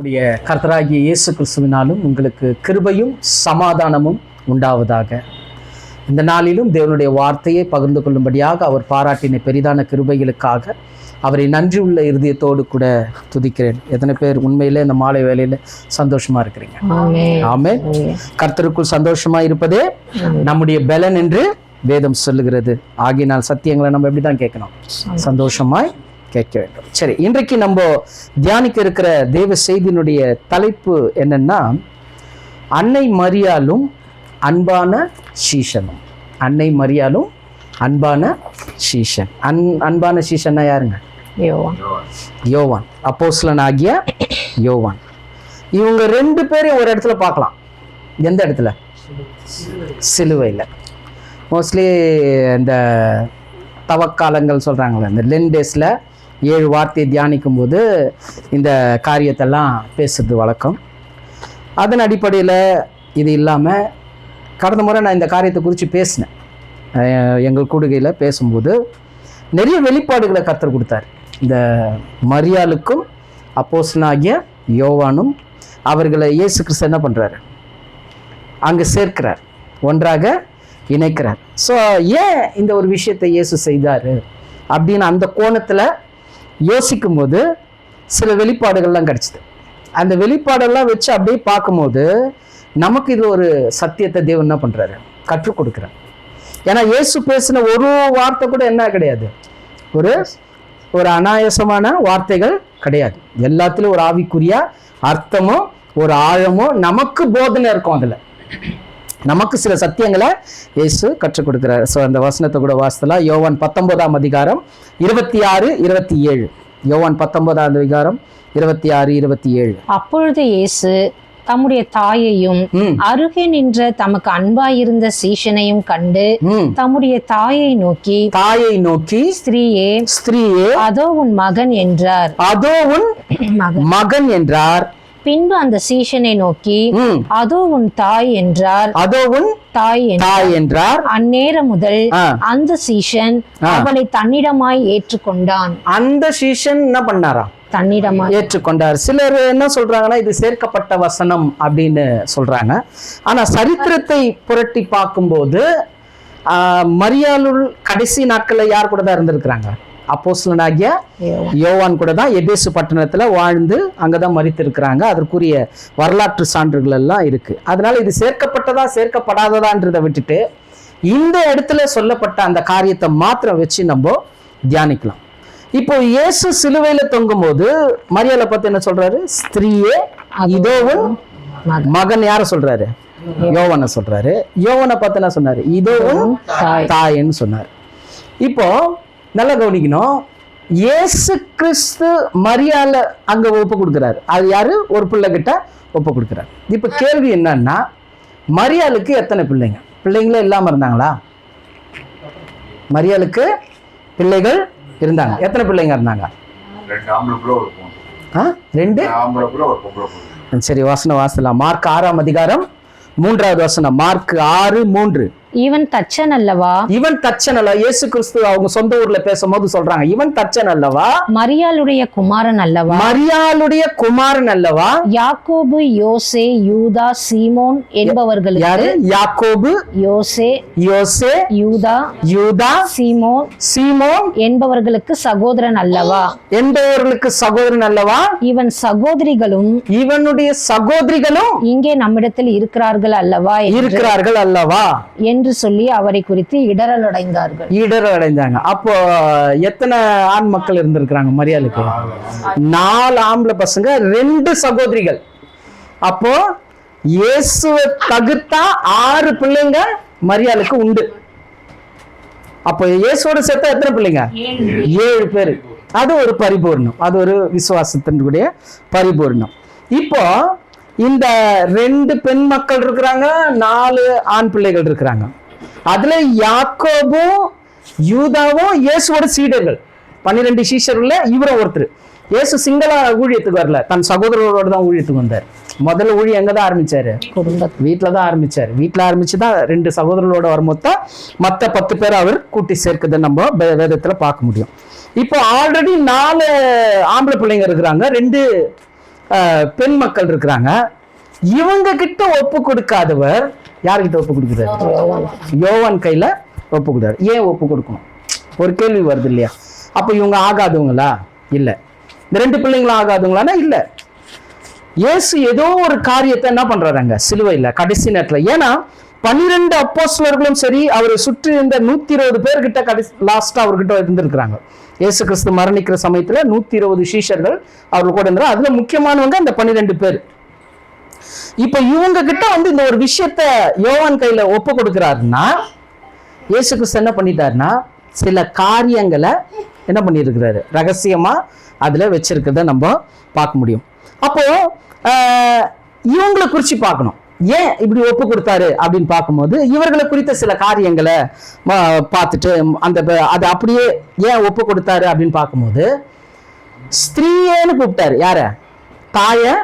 நம்முடைய கர்த்தராகிய இயேசு கிறிஸ்துவினாலும் உங்களுக்கு கிருபையும் சமாதானமும் உண்டாவதாக. இந்த நாளிலும் தேவனுடைய வார்த்தையை பகிர்ந்து கொள்ளும்படியாக அவர் பாராட்டின பெரிதான கிருபைகளுக்காக அவரை நன்றியுள்ள இருதயத்தோடு கூட துதிக்கிறேன். எத்தனை பேர் உண்மையிலே இந்த மாலை வேளையில சந்தோஷமா இருக்கிறீங்க? ஆமென். கர்த்தருக்குள் சந்தோஷமா இருப்பதே நம்முடைய பலன் என்று வேதம் சொல்லுகிறது. ஆகினால் சத்தியங்களை நம்ம எப்படிதான் கேட்கணும்? சந்தோஷமாய் கேட்க வேண்டும். சரி, இன்றைக்கு நம்ம தியானிக்க இருக்கிற தேவ செய்தியினுடைய தலைப்பு என்னன்னா, அன்னை மரியாளும் அன்பான சீஷனும். அன்னை மரியாளும் அன்பான சீஷன். அன்பான சீஷன்னா யாருங்க? யோவான், அப்போஸ்தலன் ஆகிய யோவான். இவங்க ரெண்டு பேரையும் ஒரு இடத்துல பார்க்கலாம். எந்த இடத்துல? சிலுவையில். மோஸ்ட்லி இந்த தவக்காலங்கள் சொல்கிறாங்களே, இந்த லென் டேஸில் 7 வார்த்தையை தியானிக்கும் போது இந்த காரியத்தெல்லாம் பேசுறது வழக்கம். அதன் அடிப்படையில் இது இல்லாமல் கடந்த முறை நான் இந்த காரியத்தை குறித்து பேசினேன். எங்கள் கூடுகையில் பேசும்போது நிறைய வெளிப்பாடுகளை கர்த்தர் கொடுத்தார். இந்த மரியாளுக்கும் அப்போஸ்தலனாகிய யோவானும் அவர்களை இயேசு கிறிஸ்து என்ன பண்ணுறாரு? அங்கே சேர்க்கிறார், ஒன்றாக இணைக்கிறார். ஸோ ஏன் இந்த ஒரு விஷயத்தை இயேசு செய்தார் அப்படின்னு அந்த கோணத்தில் யோசிக்கும் போது சில வெளிப்பாடுகள்லாம் கிடச்சிது. அந்த வெளிப்பாடெல்லாம் வச்சு அப்படியே பார்க்கும்போது நமக்கு இது ஒரு சத்தியத்தை தேவன் என்ன பண்ணுறாரு? கற்றுக் கொடுக்குறார். ஏன்னா இயேசு பேசின ஒரு வார்த்தை கூட என்ன கிடையாது, ஒரு அனாயாசமான வார்த்தைகள் கிடையாது. எல்லாத்துலேயும் ஒரு ஆவிக்குரிய அர்த்தமோ ஒரு ஆழமோ நமக்கு போதனை இருக்கும். அதில் நமக்கு சில சத்தியங்களை இயேசு கற்றுக் கொடுக்கிறார். ஸோ அந்த வசனத்தை கூட வாசித்தலாம். யோவான் 19ஆம் அதிகாரம் 26-27. யோவான் 19ஆம் அதிகாரம் 26-27. அப்பொழுது இயேசு தம்முடைய தாயையும் அருகே நின்ற தமக்கு அன்பாயிருந்த சீஷனையும் கண்டு தம்முடைய தாயை நோக்கி ஸ்திரீயே அதோ உன் மகன் என்றார். மகன் என்றார். பின்பு அந்த சீஷனை நோக்கி அதோ உன் தாய் என்றார். அந்நேரம் முதல் அந்த சீஷன் அவளை தன்னிடமாய் ஏற்றுக்கொண்டான். அந்த சீஷன் என்ன பண்ணாரா? தன்னிடமாய் ஏற்றுக்கொண்டார். சிலர் என்ன சொல்றாங்கன்னா, இது சேர்க்கப்பட்ட வசனம் அப்படின்னு சொல்றாங்க. ஆனா சரித்திரத்தை புரட்டி பார்க்கும்போது மரியாளுள் கடைசி நாட்கள்ல யார் கூட தான் இருந்திருக்கிறாங்க? அப்போஸ்தலனாகிய யோவான் கூட தான் எபேசு பட்டணத்துல வாழ்ந்து அங்கதான் மரித்திருக்கிறாங்க. அதற்குரிய வரலாற்று சான்றுகள் எல்லாம் இருக்கு. அதனால இது சேர்க்கப்பட்டதா சேர்க்கப்படாததான்றதை விட்டுட்டு இந்த இடத்துல சொல்லப்பட்ட அந்த காரியத்தை மாத்திரம் வச்சு நம்ம தியானிக்கலாம். இப்போ இயேசு சிலுவையில தொங்கும் போது மரியாளை பத்தி என்ன சொல்றாரு? ஸ்திரீயே இதோவும் மகன். யார சொல்றாரு? யோவானை சொல்றாரு. யோவானை பார்த்து என்ன சொன்னாரு? இதோவும் தாயின்னு சொன்னார். இப்போ நல்லா கவனிக்கணும். இயேசு கிறிஸ்து மரியாளை அங்க ஒப்பு கொடுக்கிறாரு. அது யாரு? ஒரு பிள்ளை கிட்ட ஒப்பு கொடுக்கிறாரு. இப்ப கேள்வி என்னன்னா, மரியாளுக்கு எத்தனை பிள்ளைங்க? பிள்ளைங்களே இல்லாம இருந்தாங்களா? மரியாளுக்கு பிள்ளைகள் இருந்தாங்க. எத்தனை பிள்ளைங்க இருந்தாங்க? 2. சரி, வசனம் வாசலாம். மார்க் 6ஆம் அதிகாரம் 3வது வசனம். மார்க் 6:3. இவன் தச்சன் அல்லவா? இவன் தச்சன் அல்லவா? இயேசு கிறிஸ்து அவங்க சொந்த ஊர்ல பேசும்போது சொல்றாங்க, இவன் தச்சன் அல்லவா? மரியாளுடைய குமாரன் அல்லவா? மரியாளுடைய குமாரன் அல்லவா? யாக்கோபு, யோசே, யூதா, சீமோன் என்பவர்களுக்கு. யாரு? யாக்கோபு, யோசே, யூதா, சீமோன் என்பவர்களுக்கு சகோதரன் அல்லவா? இவன் சகோதரிகளும் இவனுடைய சகோதரிகளும் இங்கே நம்மிடத்தில் இருக்கிறார்கள் அல்லவா என்று சொல்லி அவரை குறித்து இடரல் அடைந்தாங்க. அப்போ எத்தனை ஆண் மக்கள் இருந்திருக்கிறாங்க மரியாளுக்கு? 4 ஆம்பளை பசங்க, 2 சகோதரிகள். அப்போ இயேசுவை தகுத்தா 6 பிள்ளைங்க மரியாளுக்கு உண்டு. அப்போ இயேசுவோட சேர்த்தா எத்தனை பிள்ளைங்க? 7 பேர். அது ஒரு பரிபூர்ணம், அது ஒரு விசுவாசத்தினுடைய பரிபூர்ணம். இப்போ இந்த 2 பெண் மக்கள் இருக்கிறாங்க, 4 ஆண் பிள்ளைகள் இருக்கிறாங்க. அதுல யாக்கோபும் யூதாவும் இயேசுவோட சீடர்கள். 12 சீஷர்ல இவரும் ஒருத்தர். இயேசு சிங்கள ஊழியத்துக்கு வரல, தன் சகோதரரோட தான் ஊழியத்துக்கு வந்தார். முதல்ல ஊழியம் எங்கதான் ஆரம்பிச்சாரு? வீட்டுல தான் ஆரம்பிச்சாரு. வீட்டுல ஆரம்பிச்சுதான் 2 சகோதரர்களோட வரும்போது மத்த 10 பேர் அவர் கூட்டி சேர்க்குதை நம்ம வேதத்துல பார்க்க முடியும். இப்போ ஆல்ரெடி 4 ஆம்பளை பிள்ளைங்க இருக்கிறாங்க, 2 பெண் மக்கள் இருக்கிறாங்க. இவங்க கிட்ட ஒப்பு கொடுக்காதவர் யாருக்கிட்ட ஒப்பு கொடுக்குறாரு? யோவான் கையில ஒப்பு கொடுக்குறாரு. ஏன் ஒப்பு கொடுக்கணும்? ஒரு கேள்வி வருது இல்லையா? அப்ப இவங்க ஆகாதவங்களா? இல்ல. இந்த 2 பிள்ளைங்களும் ஆகாதவங்களானா இல்ல. இயேசு ஏதோ ஒரு காரியத்தை என்ன பண்றாங்க சிலுவையில கடைசி நேரத்துல. ஏன்னா 12 அப்போஸ்தலர்களும் சரி, அவரை சுற்றி இருந்த 120 பேர்கிட்ட கடைசி லாஸ்டா அவர்கிட்ட இருந்திருக்கிறாங்க. இயேசு கிறிஸ்து மரணிக்கிற சமயத்துல 120 சீஷர்கள் அவர்கள் கூட இருந்தார். அதுல முக்கியமானவங்க அந்த 12 பேர். இப்ப இவங்க கிட்ட இந்த ஒரு விஷயத்த யோவான் கையில ஒப்பு கொடுக்கிறாருன்னா, இயேசு கிறிஸ்து என்ன பண்ணிட்டாருன்னா சில காரியங்களை என்ன பண்ணியிருக்கிறாரு, ரகசியமா அதுல வச்சிருக்கிறத நம்ம பார்க்க முடியும். அப்போ இவங்களை குறிச்சு பார்க்கணும். ஏன் இப்படி ஒப்பு கொடுத்தாரு அப்படின்னு பார்க்கும்போது, இவர்களை குறித்த சில காரியங்களை பார்த்துட்டு அது அப்படியே ஏன் ஒப்பு கொடுத்தாரு அப்படின்னு பார்க்கும்போது, ஸ்திரீயேன்னு கூப்பிட்டாரு. யார? தாய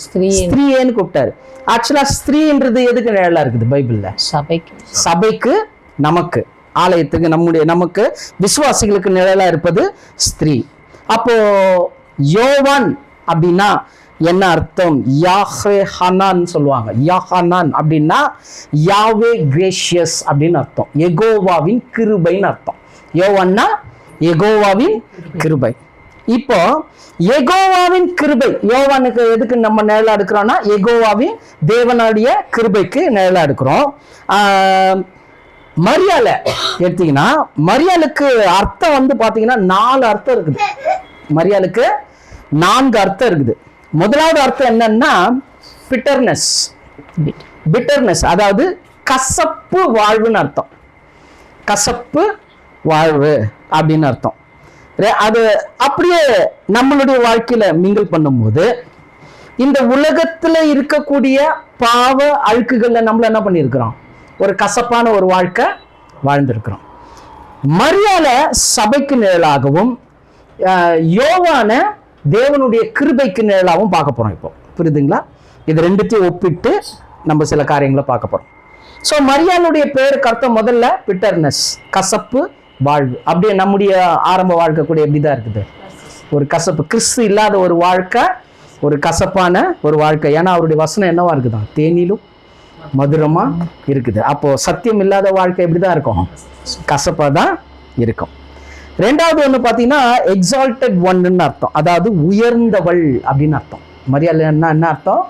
ஸ்திரீயேன்னு கூப்பிட்டாரு. ஆக்சுவலா ஸ்திரீன்றது எதுக்கு நிழலா இருக்குது பைபிள்ல? சபைக்கு, நமக்கு, ஆலயத்துக்கு, நமக்கு விசுவாசிகளுக்கு நிழலா இருப்பது ஸ்திரீ. அப்போ யோவான் அப்படின்னா என்ன அர்த்தம்? யாஹ்வே ஹனான் சொல்லுவாங்க. யாஹானான் அப்படின்னா யாவே கிரேஷியஸ் அப்படின்னு அர்த்தம். யெகோவாவின் கிருபைன்னு அர்த்தம். யோவான்னா யெகோவாவின் கிருபை. இப்போ யெகோவாவின் கிருபை யோவானுக்கு எதுக்கு நம்ம நிழலா எடுக்கிறோம்னா, யெகோவாவின் தேவனுடைய கிருபைக்கு நிழலா எடுக்கிறோம். மரியாதை எடுத்தீங்கன்னா, மரியாளுக்கு அர்த்தம் பாத்தீங்கன்னா 4 அர்த்தம் இருக்குது. மரியாளுக்கு 4 அர்த்தம் இருக்குது. முதலாவது அர்த்தம் என்னன்னா பிட்டர்னஸ், அதாவது கசப்பு வாழ்வுன்னு அர்த்தம். கசப்பு வாழ்வு அப்படின்னு அர்த்தம். அது அப்படியே நம்மளுடைய வாழ்க்கையில மிங்கிள் பண்ணும்போது, இந்த உலகத்துல இருக்கக்கூடிய பாவ அழுக்குகள்ல நம்மள என்ன பண்ணியிருக்கிறோம்? ஒரு கசப்பான ஒரு வாழ்க்கை வாழ்ந்திருக்கிறோம். மரியாதை சபைக்கு நிழலாகவும், யோவான தேவனுடைய கிருபைக்கு நிழலாகவும் பார்க்க போறோம். இப்போ புரியுதுங்களா? இது ரெண்டுத்தையும் ஒப்பிட்டு நம்ம சில காரியங்களை பார்க்க போறோம். ஸோ மரியாளுடைய பேருக்கு அர்த்தம் முதல்ல பிட்டர்னஸ், கசப்பு வாழ்வு. அப்படியே நம்முடைய ஆரம்ப வாழ்க்கை கூட எப்படிதான் இருக்குது? ஒரு கசப்பு. கிறிஸ்து இல்லாத ஒரு வாழ்க்கை ஒரு கசப்பான ஒரு வாழ்க்கை. ஏன்னா அவருடைய வசனம் என்னவா இருக்குதான்? தேனிலும் மதுரமா இருக்குது. அப்போ சத்தியம் இல்லாத வாழ்க்கை எப்படிதான் இருக்கும்? கசப்பா தான் இருக்கும். ரெண்டாவது ஒண்ணு பாத்தீங்கன்னா எக்ஸால்டட் ஒன்னு அர்த்தம், அதாவது உயர்ந்தவள் அப்படின்னு அர்த்தம். மரியாதை என்ன அர்த்தம்?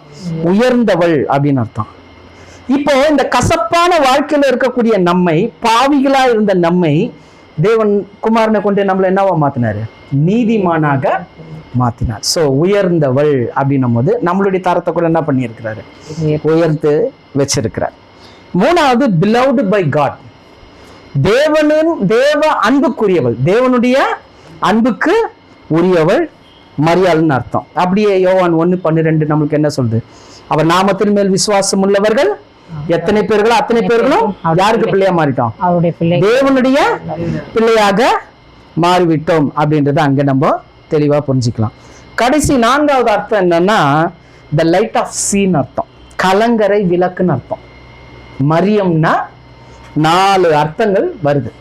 உயர்ந்தவள் அப்படின்னு அர்த்தம். இப்போ இந்த கசப்பான வாழ்க்கையில இருக்கக்கூடிய நம்மை, பாவிகளா இருந்த நம்மை தேவன் குமாரனை கொண்டு நம்மள என்னவா மாத்தினாரு? நீதிமானாக மாத்தினார். ஸோ உயர்ந்தவள் அப்படின்னும் போது நம்மளுடைய தரத்தை கூட என்ன பண்ணியிருக்கிறாரு? உயர்த்து வச்சிருக்கிறார். மூணாவது beloved by God, தேவ அன்புக்குரியவள், தேவனுடைய அன்புக்கு உரியவள் மரியாள்னு அர்த்தம். அப்படியே யோவான் 1:12 நம்மளுக்கு என்ன சொல்லுது? அவர் நாமத்தின் மேல் விசுவாசம் உள்ளவர்கள் எத்தனை பேர்களோ அத்தனை பேர்களும் யாருக்கு பிள்ளையா மாறிட்டோம்? தேவனுடைய பிள்ளையாக மாறிவிட்டோம் அப்படின்றத அங்க நம்ம தெளிவா புரிஞ்சுக்கலாம். கடைசி 4வது அர்த்தம் என்னன்னா த லைட் ஆஃப் சீன் அர்த்தம், கலங்கரை விளக்குன்னு அர்த்தம். மரியம்னா 4 அர்த்தங்கள் வருது.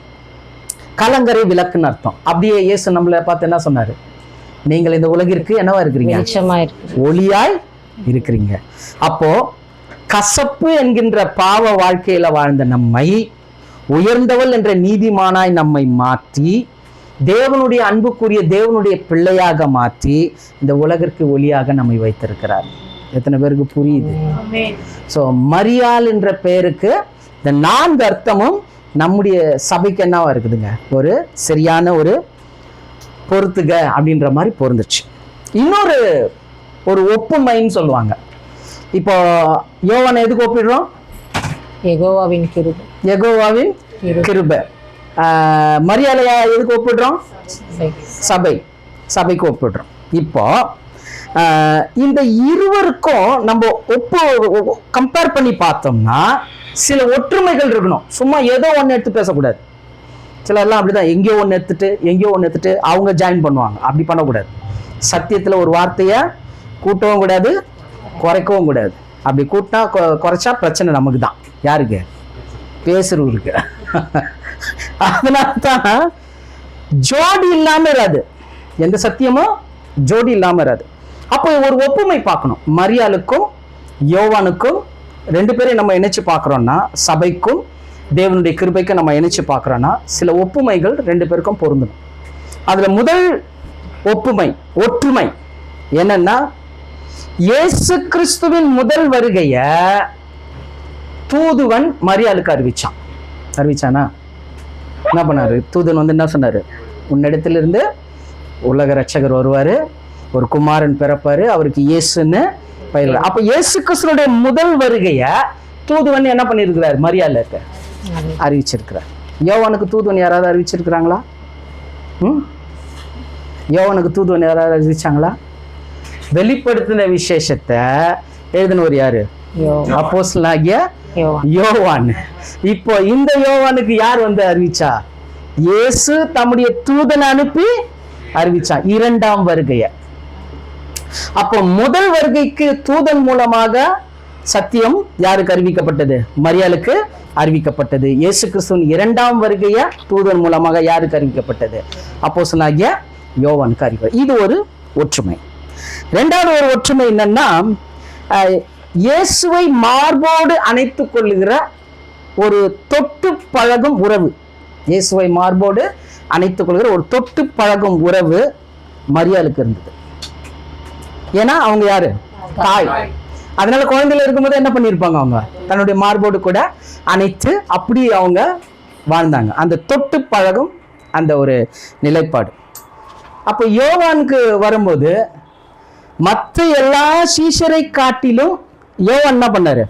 கலங்கரை விளக்குன்னு அர்த்தம். அப்படியே இயேசு நம்மளை பார்த்து என்ன சொன்னாரு? நீங்கள் இந்த உலகிற்கு என்னவா இருக்கிறீங்க? ஒளியாய் இருக்கிறீங்க. அப்போ கசப்பு என்கின்ற பாவ வாழ்க்கையில வாழ்ந்த நம்மை உயர்ந்தவள் என்ற நீதிமானாய் நம்மை மாற்றி, தேவனுடைய அன்புக்குரிய தேவனுடைய பிள்ளையாக மாற்றி இந்த உலகிற்கு ஒளியாக நம்மை வைத்திருக்கிறார். எத்தனை பேருக்கு புரியுது? ஸோ மரியாள் என்ற பெயருக்கு இந்த 4 அர்த்தமும் நம்முடைய சபைக்கு என்னவா இருக்குதுங்க? ஒரு சரியான ஒரு பொறுத்துக அப்படின்ற மாதிரி பொருந்துச்சு. இன்னொரு ஒரு ஒப்புமைன்னு சொல்லுவாங்க. இப்போ யோவானை எதுக்கு ஒப்பிடுறோம்? யெகோவாவின் கிருபை. மரியாதையா எதுக்கு ஒப்பிடுறோம்? சபைக்கு ஒப்பிடுறோம். இப்போ இந்த இருவருக்கும் நம்ம கம்பேர் பண்ணி பார்த்தோம்னா சில ஒற்றுமைகள் இருக்கணும். சும்மா ஏதோ ஒன்று எடுத்து பேசக்கூடாது. சிலர்லாம் அப்படிதான் எங்கேயோ ஒன்று எடுத்துட்டு அவங்க ஜாயின் பண்ணுவாங்க. அப்படி பண்ணக்கூடாது. சத்தியத்தில் ஒரு வார்த்தையை கூட்டவும் கூடாது, குறைக்கவும் கூடாது. அப்படி கூட்டினா குறைச்சா பிரச்சனை நமக்கு தான். யாருக்கு? பேசுறவருக்கு. அதனால தான் ஜோடி இல்லாம இராது. எந்த சத்தியமும் ஜோடி இல்லாம இராது. அப்போ ஒரு ஒப்புமை பார்க்கணும். மரியாளுக்கும் யோவானுக்கும் ரெண்டு பேரையும் நம்ம இணைச்சு பார்க்குறோம்னா, சபைக்கும் தேவனுடைய கிருபைக்கும் நம்ம இணைச்சு பார்க்குறோம்னா சில ஒப்புமைகள் ரெண்டு பேருக்கும் பொருந்தணும். அதுல முதல் ஒற்றுமை என்னன்னா, இயேசு கிறிஸ்துவின் முதல் வருகைய தூதுவன் மரியாளுக்கு அறிவிச்சானா? என்ன பண்ணாரு? தூதன் வந்து என்ன சொன்னாரு? உன்னிடத்திலிருந்து உலக ரட்சகர் வருவாரு, ஒரு குமாரன் பிறப்பாரு, அவருக்கு இயேசுன்னு பெயர். அப்ப இயேசு கிறிஸ்துனுடைய முதல் வருகைய தூதுவன் என்ன பண்ணிருக்கிறார்? மரியாளுக்கு அறிவிச்சிருக்கிறார். யோவானுக்கு தூதுவன் யாராவது அறிவிச்சிருக்கிறாங்களா? யோவானுக்கு தூதுவன் யாராவது அறிவிச்சாங்களா? வெளிப்படுத்தின விசேஷத்தை எழுதினவர் யாரு? அப்போஸ்தலனாகிய யோவான். இப்போ இந்த யோவானுக்கு யார் வந்து அறிவிச்சா? இயேசு தம்முடைய தூதனை அனுப்பி அறிவிச்சா இரண்டாம் வருகைய. அப்போ முதல் வருகைக்கு தூதன் மூலமாக சத்தியம் யாருக்கு அறிவிக்கப்பட்டது? மரியாளுக்கு அறிவிக்கப்பட்டது. இயேசு கிறிஸ்துவின் இரண்டாம் வருகைய தூதன் மூலமாக யாருக்கு அறிவிக்கப்பட்டது? அப்போஸ்தலனாகிய யோவானுக்கு அறிவிக்கப்பட்டது. இது ஒரு ஒற்றுமை. இரண்டாவது ஒரு ஒற்றுமை என்னன்னா, இயேசுவை மார்போடு அணைத்துக் கொள்ளுகிற ஒரு தொட்டு பழகும் உறவு. இயேசுவை மார்போடு அணைத்துக் கொள்கிற ஒரு தொட்டு பழகும் உறவு மரியாளுக்கு இருந்தது. ஏன்னா அவங்க யாரு? தாய். அதனால குழந்தையில இருக்கும்போது என்ன பண்ணியிருப்பாங்க? அவங்க தன்னுடைய மார்போடு கூட அணைத்து அப்படி அவங்க வாழ்ந்தாங்க. அந்த தொட்டு பழகும் அந்த ஒரு நிலைப்பாடு. அப்போ யோவானுக்கு வரும்போது மற்ற எல்லா சீஷரை காட்டிலும் யோவான் என்ன பண்ணாரு?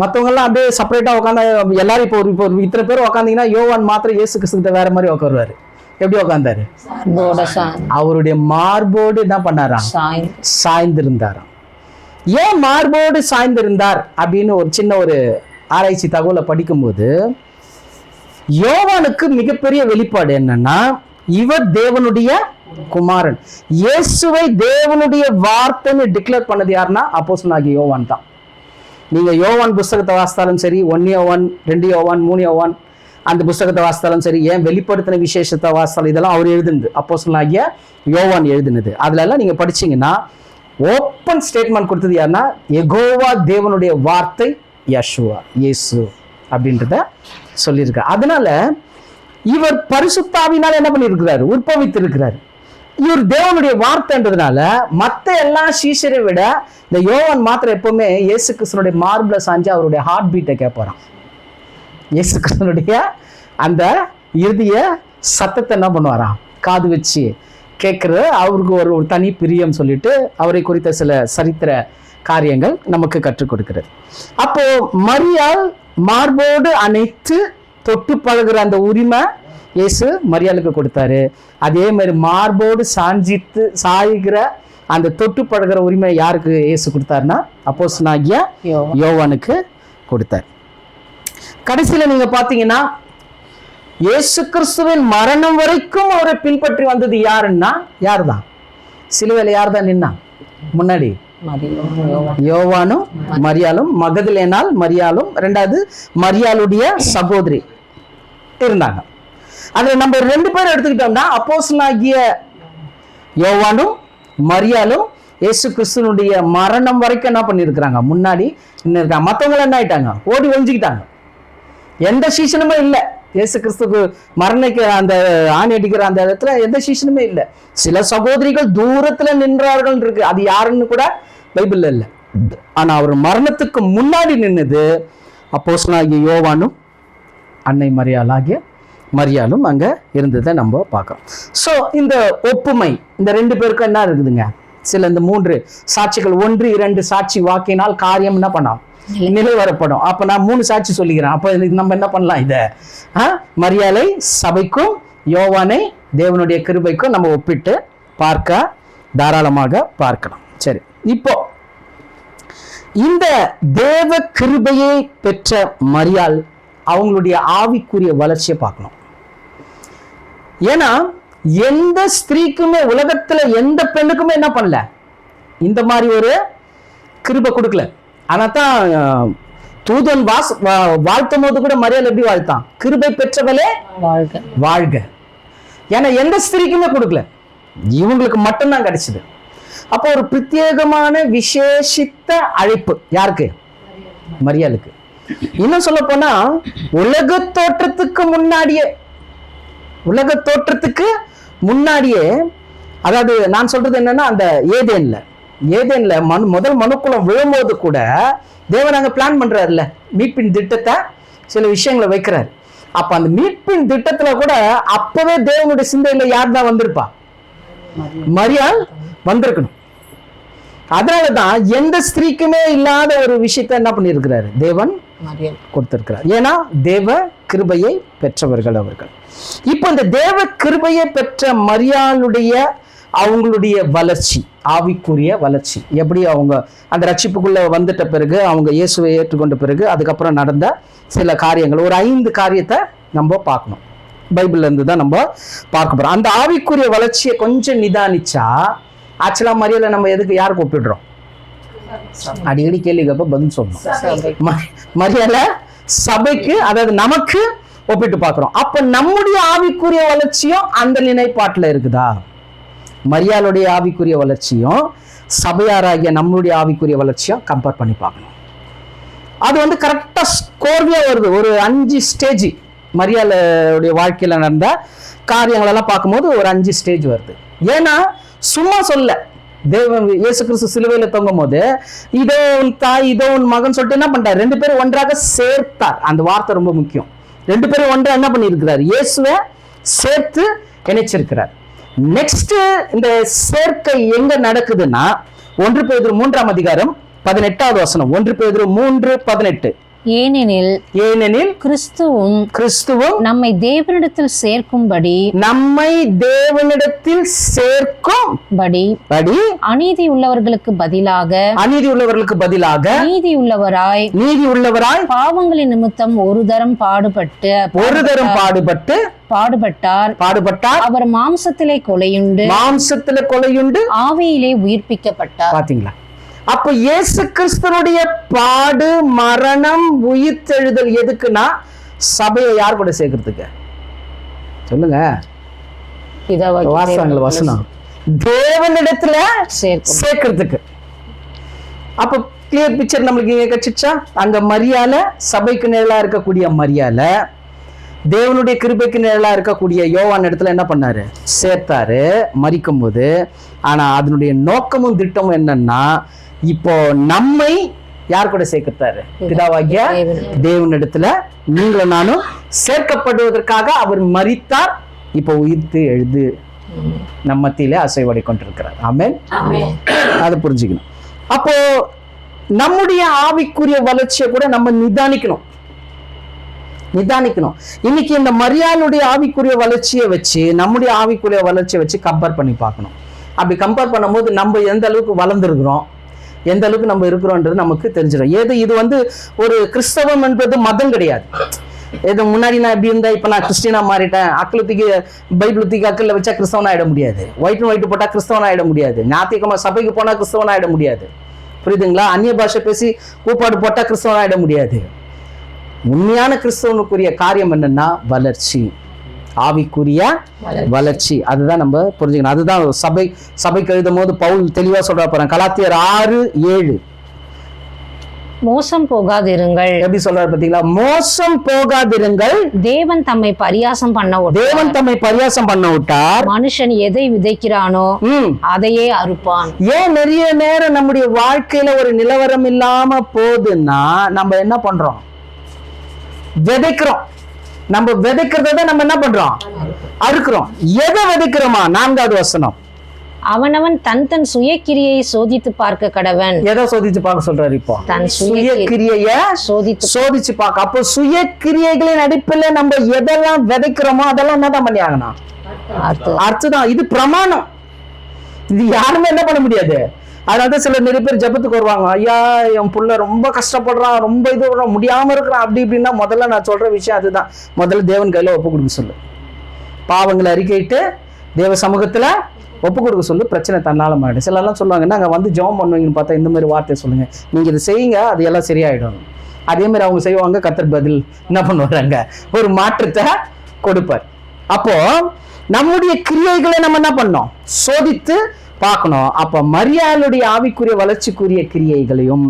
மற்றவங்க எல்லாம் அப்படியே செப்பரேட்டா உட்காந்து எல்லாரும் இப்போ இத்தனை பேர் உட்காந்தீங்கன்னா யோவான் மாத்திரம் இயேசு கிறிஸ்துகிட்ட வேற மாதிரி உட்காருவாரு. எப்படி உட்காந்தாரு? அவருடைய மார்போடு என்ன பண்ணாராம்? சாய்ந்திருந்தாராம். ஏன் மார்போடு சாய்ந்திருந்தார் அப்படின்னு ஒரு சின்ன ஒரு ஆராய்ச்சி தகவலை படிக்கும்போது யோவானுக்கு மிகப்பெரிய வெளிப்பாடு என்னன்னா, இவர் தேவனுடைய குமாரன். இயேசுவை தேவனுடைய வார்த்தைன்னு டிக்ளேர் பண்ணது யாருன்னா அப்போஸ்தலனாகிய யோவான் தான். நீங்க யோவான் புஸ்தகத்தை வாசித்தாலும் சரி, 1 யோவான், 2 யோவான், 3 யோவான் அந்த புஸ்தகத்தை வாசித்தாலும் சரி, ஏன் வெளிப்படுத்தின விசேஷத்தை வாசித்தாலும் இதெல்லாம் அவர் எழுதுனது, அப்போஸ்தலனாகிய யோவான் எழுதுனது. அதுல எல்லாம் நீங்க படிச்சீங்கன்னா ஓப்பன் ஸ்டேட்மெண்ட் கொடுத்தது யாருன்னா, யெகோவா தேவனுடைய வார்த்தை யெஷுவா, இயேசு அப்படின்றத சொல்லியிருக்கார். அதனால இவர் பரிசுத்தாவினால் என்ன பண்ணியிருக்கிறாரு? உற்பவித்திருக்கிறார். இவர் தேவனுடைய வார்த்தைன்றதுனால மற்ற எல்லா சீஷரை விட இந்த யோவான் மாத்திரம் எப்பவுமே இயேசு கிறிஸ்துனுடைய மார்பிள சாஞ்சு அவருடைய ஹார்ட் பீட்டை கேட்பாராம். இயேசு கிறிஸ்துனுடைய அந்த இறுதிய சத்தத்தை என்ன பண்ணுவாராம்? காது வச்சு கேட்கிற அவருக்கு ஒரு தனி பிரியம் சொல்லிட்டு அவரை குறித்த சில சரித்திர காரியங்கள் நமக்கு கற்றுக் கொடுக்கிறது. அப்போ மரியாள் மார்போடு அணைத்து தொட்டு பழகுற அந்த உரிமை இயேசு மரியாளுக்கு கொடுத்தாரு. அதே மாதிரி மார்போடு சாய்கிற அந்த தொட்டு பழகுற உரிமை யாருக்கு இயேசு கொடுத்தாருன்னா அப்போஸ்தலனாகிய யோவானுக்கு கொடுத்தார். கடைசியில நீங்க பாத்தீங்கன்னா இயேசு கிறிஸ்துவின் மரணம் வரைக்கும் அவரை பின்பற்றி வந்தது யாருன்னா யாருதான்? சிலுவையில யார்தான் நின்னா முன்னாடி? யோவானும் மரியாளும். மகதலேனால் மரியாளும், ரெண்டாவது மரியாளுடைய சகோதரி இருந்தாங்க. அதுல நம்ம 2 பேர் எடுத்துக்கிட்டோம்னா அப்போஸ்தலனாகிய யோவானும் மரியாளும் இயேசு கிறிஸ்துனுடைய மரணம் வரைக்கும் என்ன பண்ணிருக்கிறாங்க? முன்னாடி நின்று இருக்காங்க. மற்றவங்க என்ன ஆயிட்டாங்க? ஓடி ஒழிஞ்சுக்கிட்டாங்க. எந்த சீசனுமே இல்லை. இயேசு கிறிஸ்துக்கு மரணிக்கிற அந்த ஆணி அடிக்கிற அந்த இடத்துல எந்த சீசனுமே இல்லை. சில சகோதரிகள் தூரத்துல நின்றார்கள் இருக்கு. அது யாருன்னு கூட பைபிள்ல இல்லை. ஆனா அவர் மரணத்துக்கு முன்னாடி நின்னது அப்போஸ்தலனாகிய யோவானும் அன்னை மரியாளும் அங்க இருந்ததை நம்ம பார்க்கிறோம். ஸோ இந்த ஒப்புமை இந்த 2 பேருக்கும் என்ன இருக்குதுங்க? சில இந்த 3 சாட்சிகள், 1, 2 சாட்சி வாக்கினால் காரியம் என்ன பண்ணோம்? நிலை வரப்படும். அப்ப நான் 3 சாட்சி சொல்லிக்கிறேன். அப்ப நம்ம என்ன பண்ணலாம்? இத மரியாளை சபைக்கும் யோவானை தேவனுடைய கிருபைக்கும் நம்ம ஒப்பிட்டு பார்க்க தாராளமாக பார்க்கலாம். சரி, இப்போ இந்த தேவ கிருபையை பெற்ற மரியாள் அவங்களுடைய ஆவிக்குரிய வளர்ச்சியை பார்க்கணும். ஏன்னா எந்த ஸ்திரீக்குமே உலகத்துல எந்த பெண்ணுக்குமே என்ன பண்ணல, இந்த மாதிரி ஒரு கிருபை கொடுக்கல. ஆனாதான் தூதன் வாழ்த்தும் போது கூட மரியாள் எப்படி வாழ்த்தான்? கிருபை பெற்றவளே வாழ்க. ஏன்னா எந்த ஸ்திரீக்குமே கொடுக்கல, இவங்களுக்கு மட்டும்தான் கிடைச்சது. அப்போ ஒரு பிரத்யேகமான விசேஷித்த அழைப்பு யாருக்கு? மரியாளுக்கு. இன்னும் சொல்ல போனா உலக தோற்றத்துக்கு முன்னாடியே அதாவது நான் சொல்றது என்னன்னா, அந்த ஏதேன்ல முதல் மனுக்குலம் விழும்போது கூட தேவன் அங்க பிளான் பண்றாருல்ல, மீட்பின் திட்டத்தை, சில விஷயங்களை வைக்கிறாரு. அப்ப அந்த மீட்பின் திட்டத்துல கூட அப்பவே தேவனுடைய சிந்தையில யார் தான் வந்திருப்பா? மரியாள் வந்திருக்கணும். அதனாலதான் எந்த ஸ்திரீக்குமே இல்லாத ஒரு விஷயத்தை என்ன பண்ணிருக்கிறாரு? தேவன் கொடுத்திருக்கிறார். ஏன்னா தேவ கிருபையை பெற்றவர்கள் அவர்கள். இப்ப இந்த தேவ கிருபையை பெற்ற மரியாளுடைய அவங்களுடைய வளர்ச்சி, ஆவிக்குரிய வளர்ச்சி எப்படி, அவங்க அந்த ரட்சிப்புக்குள்ள வந்துட்ட பிறகு, அவங்க இயேசுவை ஏற்றுக்கொண்ட பிறகு, அதுக்கப்புறம் நடந்த சில காரியங்கள், ஒரு 5 காரியத்தை நம்ம பார்க்கணும். பைபிள்ல இருந்து தான் நம்ம பார்க்க போறோம். அந்த ஆவிக்குரிய வளர்ச்சியை கொஞ்சம் நிதானிச்சா, ஆக்சுவலா மரியாதை நம்ம எதுக்கு யாருக்கு ஒப்பிடுறோம்? அடிக்கடி கேள்வி கேப்ப பதில் சொல்லணும். மரியாதை சபைக்கு, அதாவது நமக்கு ஒப்பிட்டு பார்க்கிறோம். அப்ப நம்முடைய ஆவிக்குரிய வளர்ச்சியும் அந்த நிலைப்பாட்டுல இருக்குதா? மரியாளுடைய ஆவிக்குரிய வளர்ச்சியும் சபையாராகிய நம்மளுடைய ஆவிக்குரிய வளர்ச்சியும் கம்பேர் பண்ணி பார்க்கணும். அது வந்து கரெக்டா ஸ்கோர்வியா வருது. ஒரு 5 ஸ்டேஜ் மரியாளுடைய வாழ்க்கையில நடந்த காரியங்களெல்லாம் பார்க்கும்போது ஒரு 5 ஸ்டேஜ் வருது. ஏன்னா சும்மா சொல்ல, தேவன் இயேசு கிறிஸ்து சிலுவையில தொங்கும் போது இதோ உன் தாய், இதோ உன் மகன் சொல்லிட்டு என்ன பண்றாரு? 2 பேரும் ஒன்றாக சேர்த்தார். அந்த வார்த்தை ரொம்ப முக்கியம். 2 பேரும் ஒன்றா என்ன பண்ணியிருக்கிறார்? இயேசுவை சேர்த்து இணைச்சிருக்கிறார். நெக்ஸ்ட் இந்த சேர்க்கை எங்க நடக்குதுன்னா, 1 பேதுரு 3ஆம் அதிகாரம் 18வது வசனம். 1 பேதுரு 3:18. ஏனெனில் கிறிஸ்துவும் நம்மை தேவனிடத்தில் சேர்க்கும்படி அநீதி உள்ளவர்களுக்கு பதிலாக நீதி உள்ளவராய் பாவங்களின் நிமித்தம் ஒரு தரம் பாடுபட்டார். அவர் மாம்சத்திலே கொலையுண்டு ஆவியிலே உயிர்ப்பிக்கப்பட்டார். பாத்தீங்களா? அப்ப இயேசு கிறிஸ்துனுடைய பாடு, மரணம், உயிர்த்தெழுதல் எதுக்குன்னா, சபையை யார் கூட சேர்க்கறதுக்கு? சொல்லுங்க. வசனம் தேவனிடத்துல சேர்க்கறதுக்கு. அப்ப கிளியர் பிக்சர் நம்மளுக்கு இங்க கிடைச்சிச்சா? அங்க மரியாதை சபைக்கு நிழலா இருக்கக்கூடிய மரியாதை, தேவனுடைய கிருபைக்கு நிழலா இருக்கக்கூடிய யோவான் இடத்துல என்ன பண்ணாரு? சேர்த்தாரு மரிக்கும் போது. ஆனா அதனுடைய நோக்கமும் திட்டமும் என்னன்னா, இப்போ நம்மை யார் கூட சேர்க்கிறாரு? பிதாவாகிய தேவனிடத்துல நீங்களும் நானும் சேர்க்கப்படுவதற்காக அவர் மரித்தார். இப்போ உயிர்த்து எழுது நம்ம மத்தியிலே அசைவடை கொண்டிருக்கிறார். ஆமென். அதை புரிஞ்சுக்கணும். அப்போ நம்முடைய ஆவிக்குரிய வளர்ச்சியை கூட நம்ம நிதானிக்கணும். இன்னைக்கு இந்த மரியாளுடைய ஆவிக்குரிய வளர்ச்சியை வச்சு நம்முடைய ஆவிக்குரிய வளர்ச்சியை வச்சு கம்பேர் பண்ணி பார்க்கணும். அப்படி கம்பேர் பண்ணும்போது நம்ம எந்த அளவுக்கு வளர்ந்துருக்கிறோம், எந்த அளவுக்கு நம்ம இருக்கிறோன்றது நமக்கு தெரிஞ்சிடும். இது வந்து ஒரு கிறிஸ்தவம் என்பது மதம் கிடையாது. இது முன்னாடி நான் எப்படி இருந்தா இப்ப நான் கிறிஸ்டினா மாறிட்டேன், அக்கல தூக்கி பைபிள் தூக்கி அக்கல்ல வச்சா கிறிஸ்தவனா ஆயிட முடியாது. ஒயிட் போட்டா கிறிஸ்தவனா ஆயிட முடியாது. ஞாத்திகமா சபைக்கு போனா கிறிஸ்தவனா ஆயிட முடியாது. புரியுதுங்களா? அந்நிய பாஷை பேசி கூப்பாடு போட்டா கிறிஸ்தவனா ஆயிட முடியாது. உண்மையான கிறிஸ்தவனுக்குரிய காரியம் என்னன்னா வளர்ச்சி, ஆவிக்குரிய வளர்ச்சி. அதுதான் நம்ம புரிஞ்சுக்கணும். அதுதான் சபைக்கு எழுதும் போது பவுல் தெளிவா சொல்ற போறேன். கலாத்தியர் 6:7. மோசம் போகாதிருங்கள். எப்படி சொல்றாரு பாத்தீங்களா? மோசம் போகாதிருங்கள். தேவன் தம்மை பரியாசம் பண்ண விட்டார். மனுஷன் எதை விதைக்கிறானோ அதையே அறுப்பான். ஏன் நிறைய நேரம் நம்முடைய வாழ்க்கையில ஒரு நிலவரம் இல்லாம போகுதுன்னா, நம்ம என்ன பண்றோம்? விதைக்கிறோம். நம்ம விதைக்கிறத நம்ம என்ன பண்றோம்? அறுக்கிறோம். எதை விதைக்கிறோமா? 4வது வசனம். அவனவன் தன் சுயக்கிரியை சோதித்து பார்க்க கடவன். எதை சோதிச்சு பார்க்க சொல்றாரு? இப்போ தன் சுயக்கிரியை சோதிச்சு பார்க்க. அப்போ சுயக்கிரியைகளின் அடிப்படையில நம்ம எதெல்லாம் விதைக்கிறோமோ அதெல்லாம் என்னதான் பண்ணி ஆகணும்? அர்த்தம். இது பிரமாணம். இது யாருமே என்ன பண்ண முடியாது. அதனாலதான் சில நிறைய பேர் ஜபத்துக்கு வருவாங்க. ஐயா, என் புள்ள ரொம்ப கஷ்டப்படுறான், ரொம்ப இது முடியாம இருக்கிறான், அப்படி இப்படின்னா முதல்ல நான் சொல்ற விஷயம் அதுதான். முதல்ல தேவன் கையில ஒப்பு கொடுக்க சொல்லு. பாவங்களை அறிக்கையிட்டு தேவ சமூகத்துல ஒப்பு கொடுக்க சொல்லு. பிரச்சனை தன்னால மாறிடும். சிலர்லாம் சொல்லுவாங்க, நாங்க வந்து ஜெபம் பண்ணுவீங்கன்னு பார்த்தா இந்த மாதிரி வார்த்தையை சொல்லுங்க, நீங்க இதை செய்யுங்க, அது எல்லாம் சரியாயிடும். அதே மாதிரி அவங்க செய்வாங்க. கர்த்தர் பதில் என்ன பண்ணுவாங்க? ஒரு மாற்றத்தை கொடுப்பார். அப்போ நம்முடைய கிரியைகளை நம்ம என்ன பண்ணோம்? சோதித்து பார்க்கணும். அப்ப மரியாளுடைய ஆவிக்குரிய வளர்ச்சிக்குரிய கிரியைகளையும்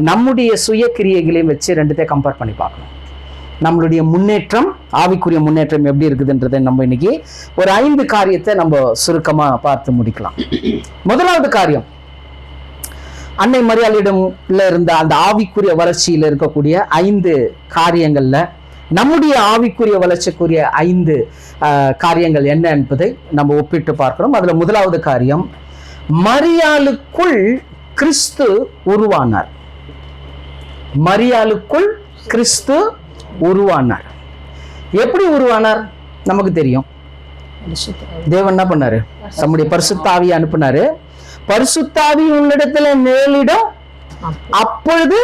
நம்முடைய சுய கிரியைகளையும் வச்சு ரெண்டுத்தையும் கம்பேர் பண்ணி பார்க்கணும். நம்மளுடைய முன்னேற்றம், ஆவிக்குரிய முன்னேற்றம் எப்படி இருக்குதுன்றதை நம்ம இன்னைக்கு ஒரு 5 காரியத்தை நம்ம சுருக்கமா பார்த்து முடிக்கலாம். முதலாவது காரியம், அன்னை மரியாளிடம்ல இருந்த அந்த ஆவிக்குரிய வளர்ச்சியில இருக்கக்கூடிய 5 காரியங்கள்ல நம்முடைய ஆவிக்குரிய வளர்ச்சிக்குரிய 5 காரியங்கள் என்ன என்பதை நம்ம ஒப்பிட்டு பார்க்கிறோம். அதுல முதலாவது காரியம், மரியாளுக்குள் கிறிஸ்து உருவானார். மரியாளுக்குள் கிறிஸ்து உருவானார். எப்படி உருவானார்? நமக்கு தெரியும். தேவன் என்ன பண்ணாரு? நம்முடைய பரிசுத்த ஆவியை அனுப்பினாரு. பரிசுத்த ஆவி உன்னிடத்துல மேலிடம், அப்பொழுது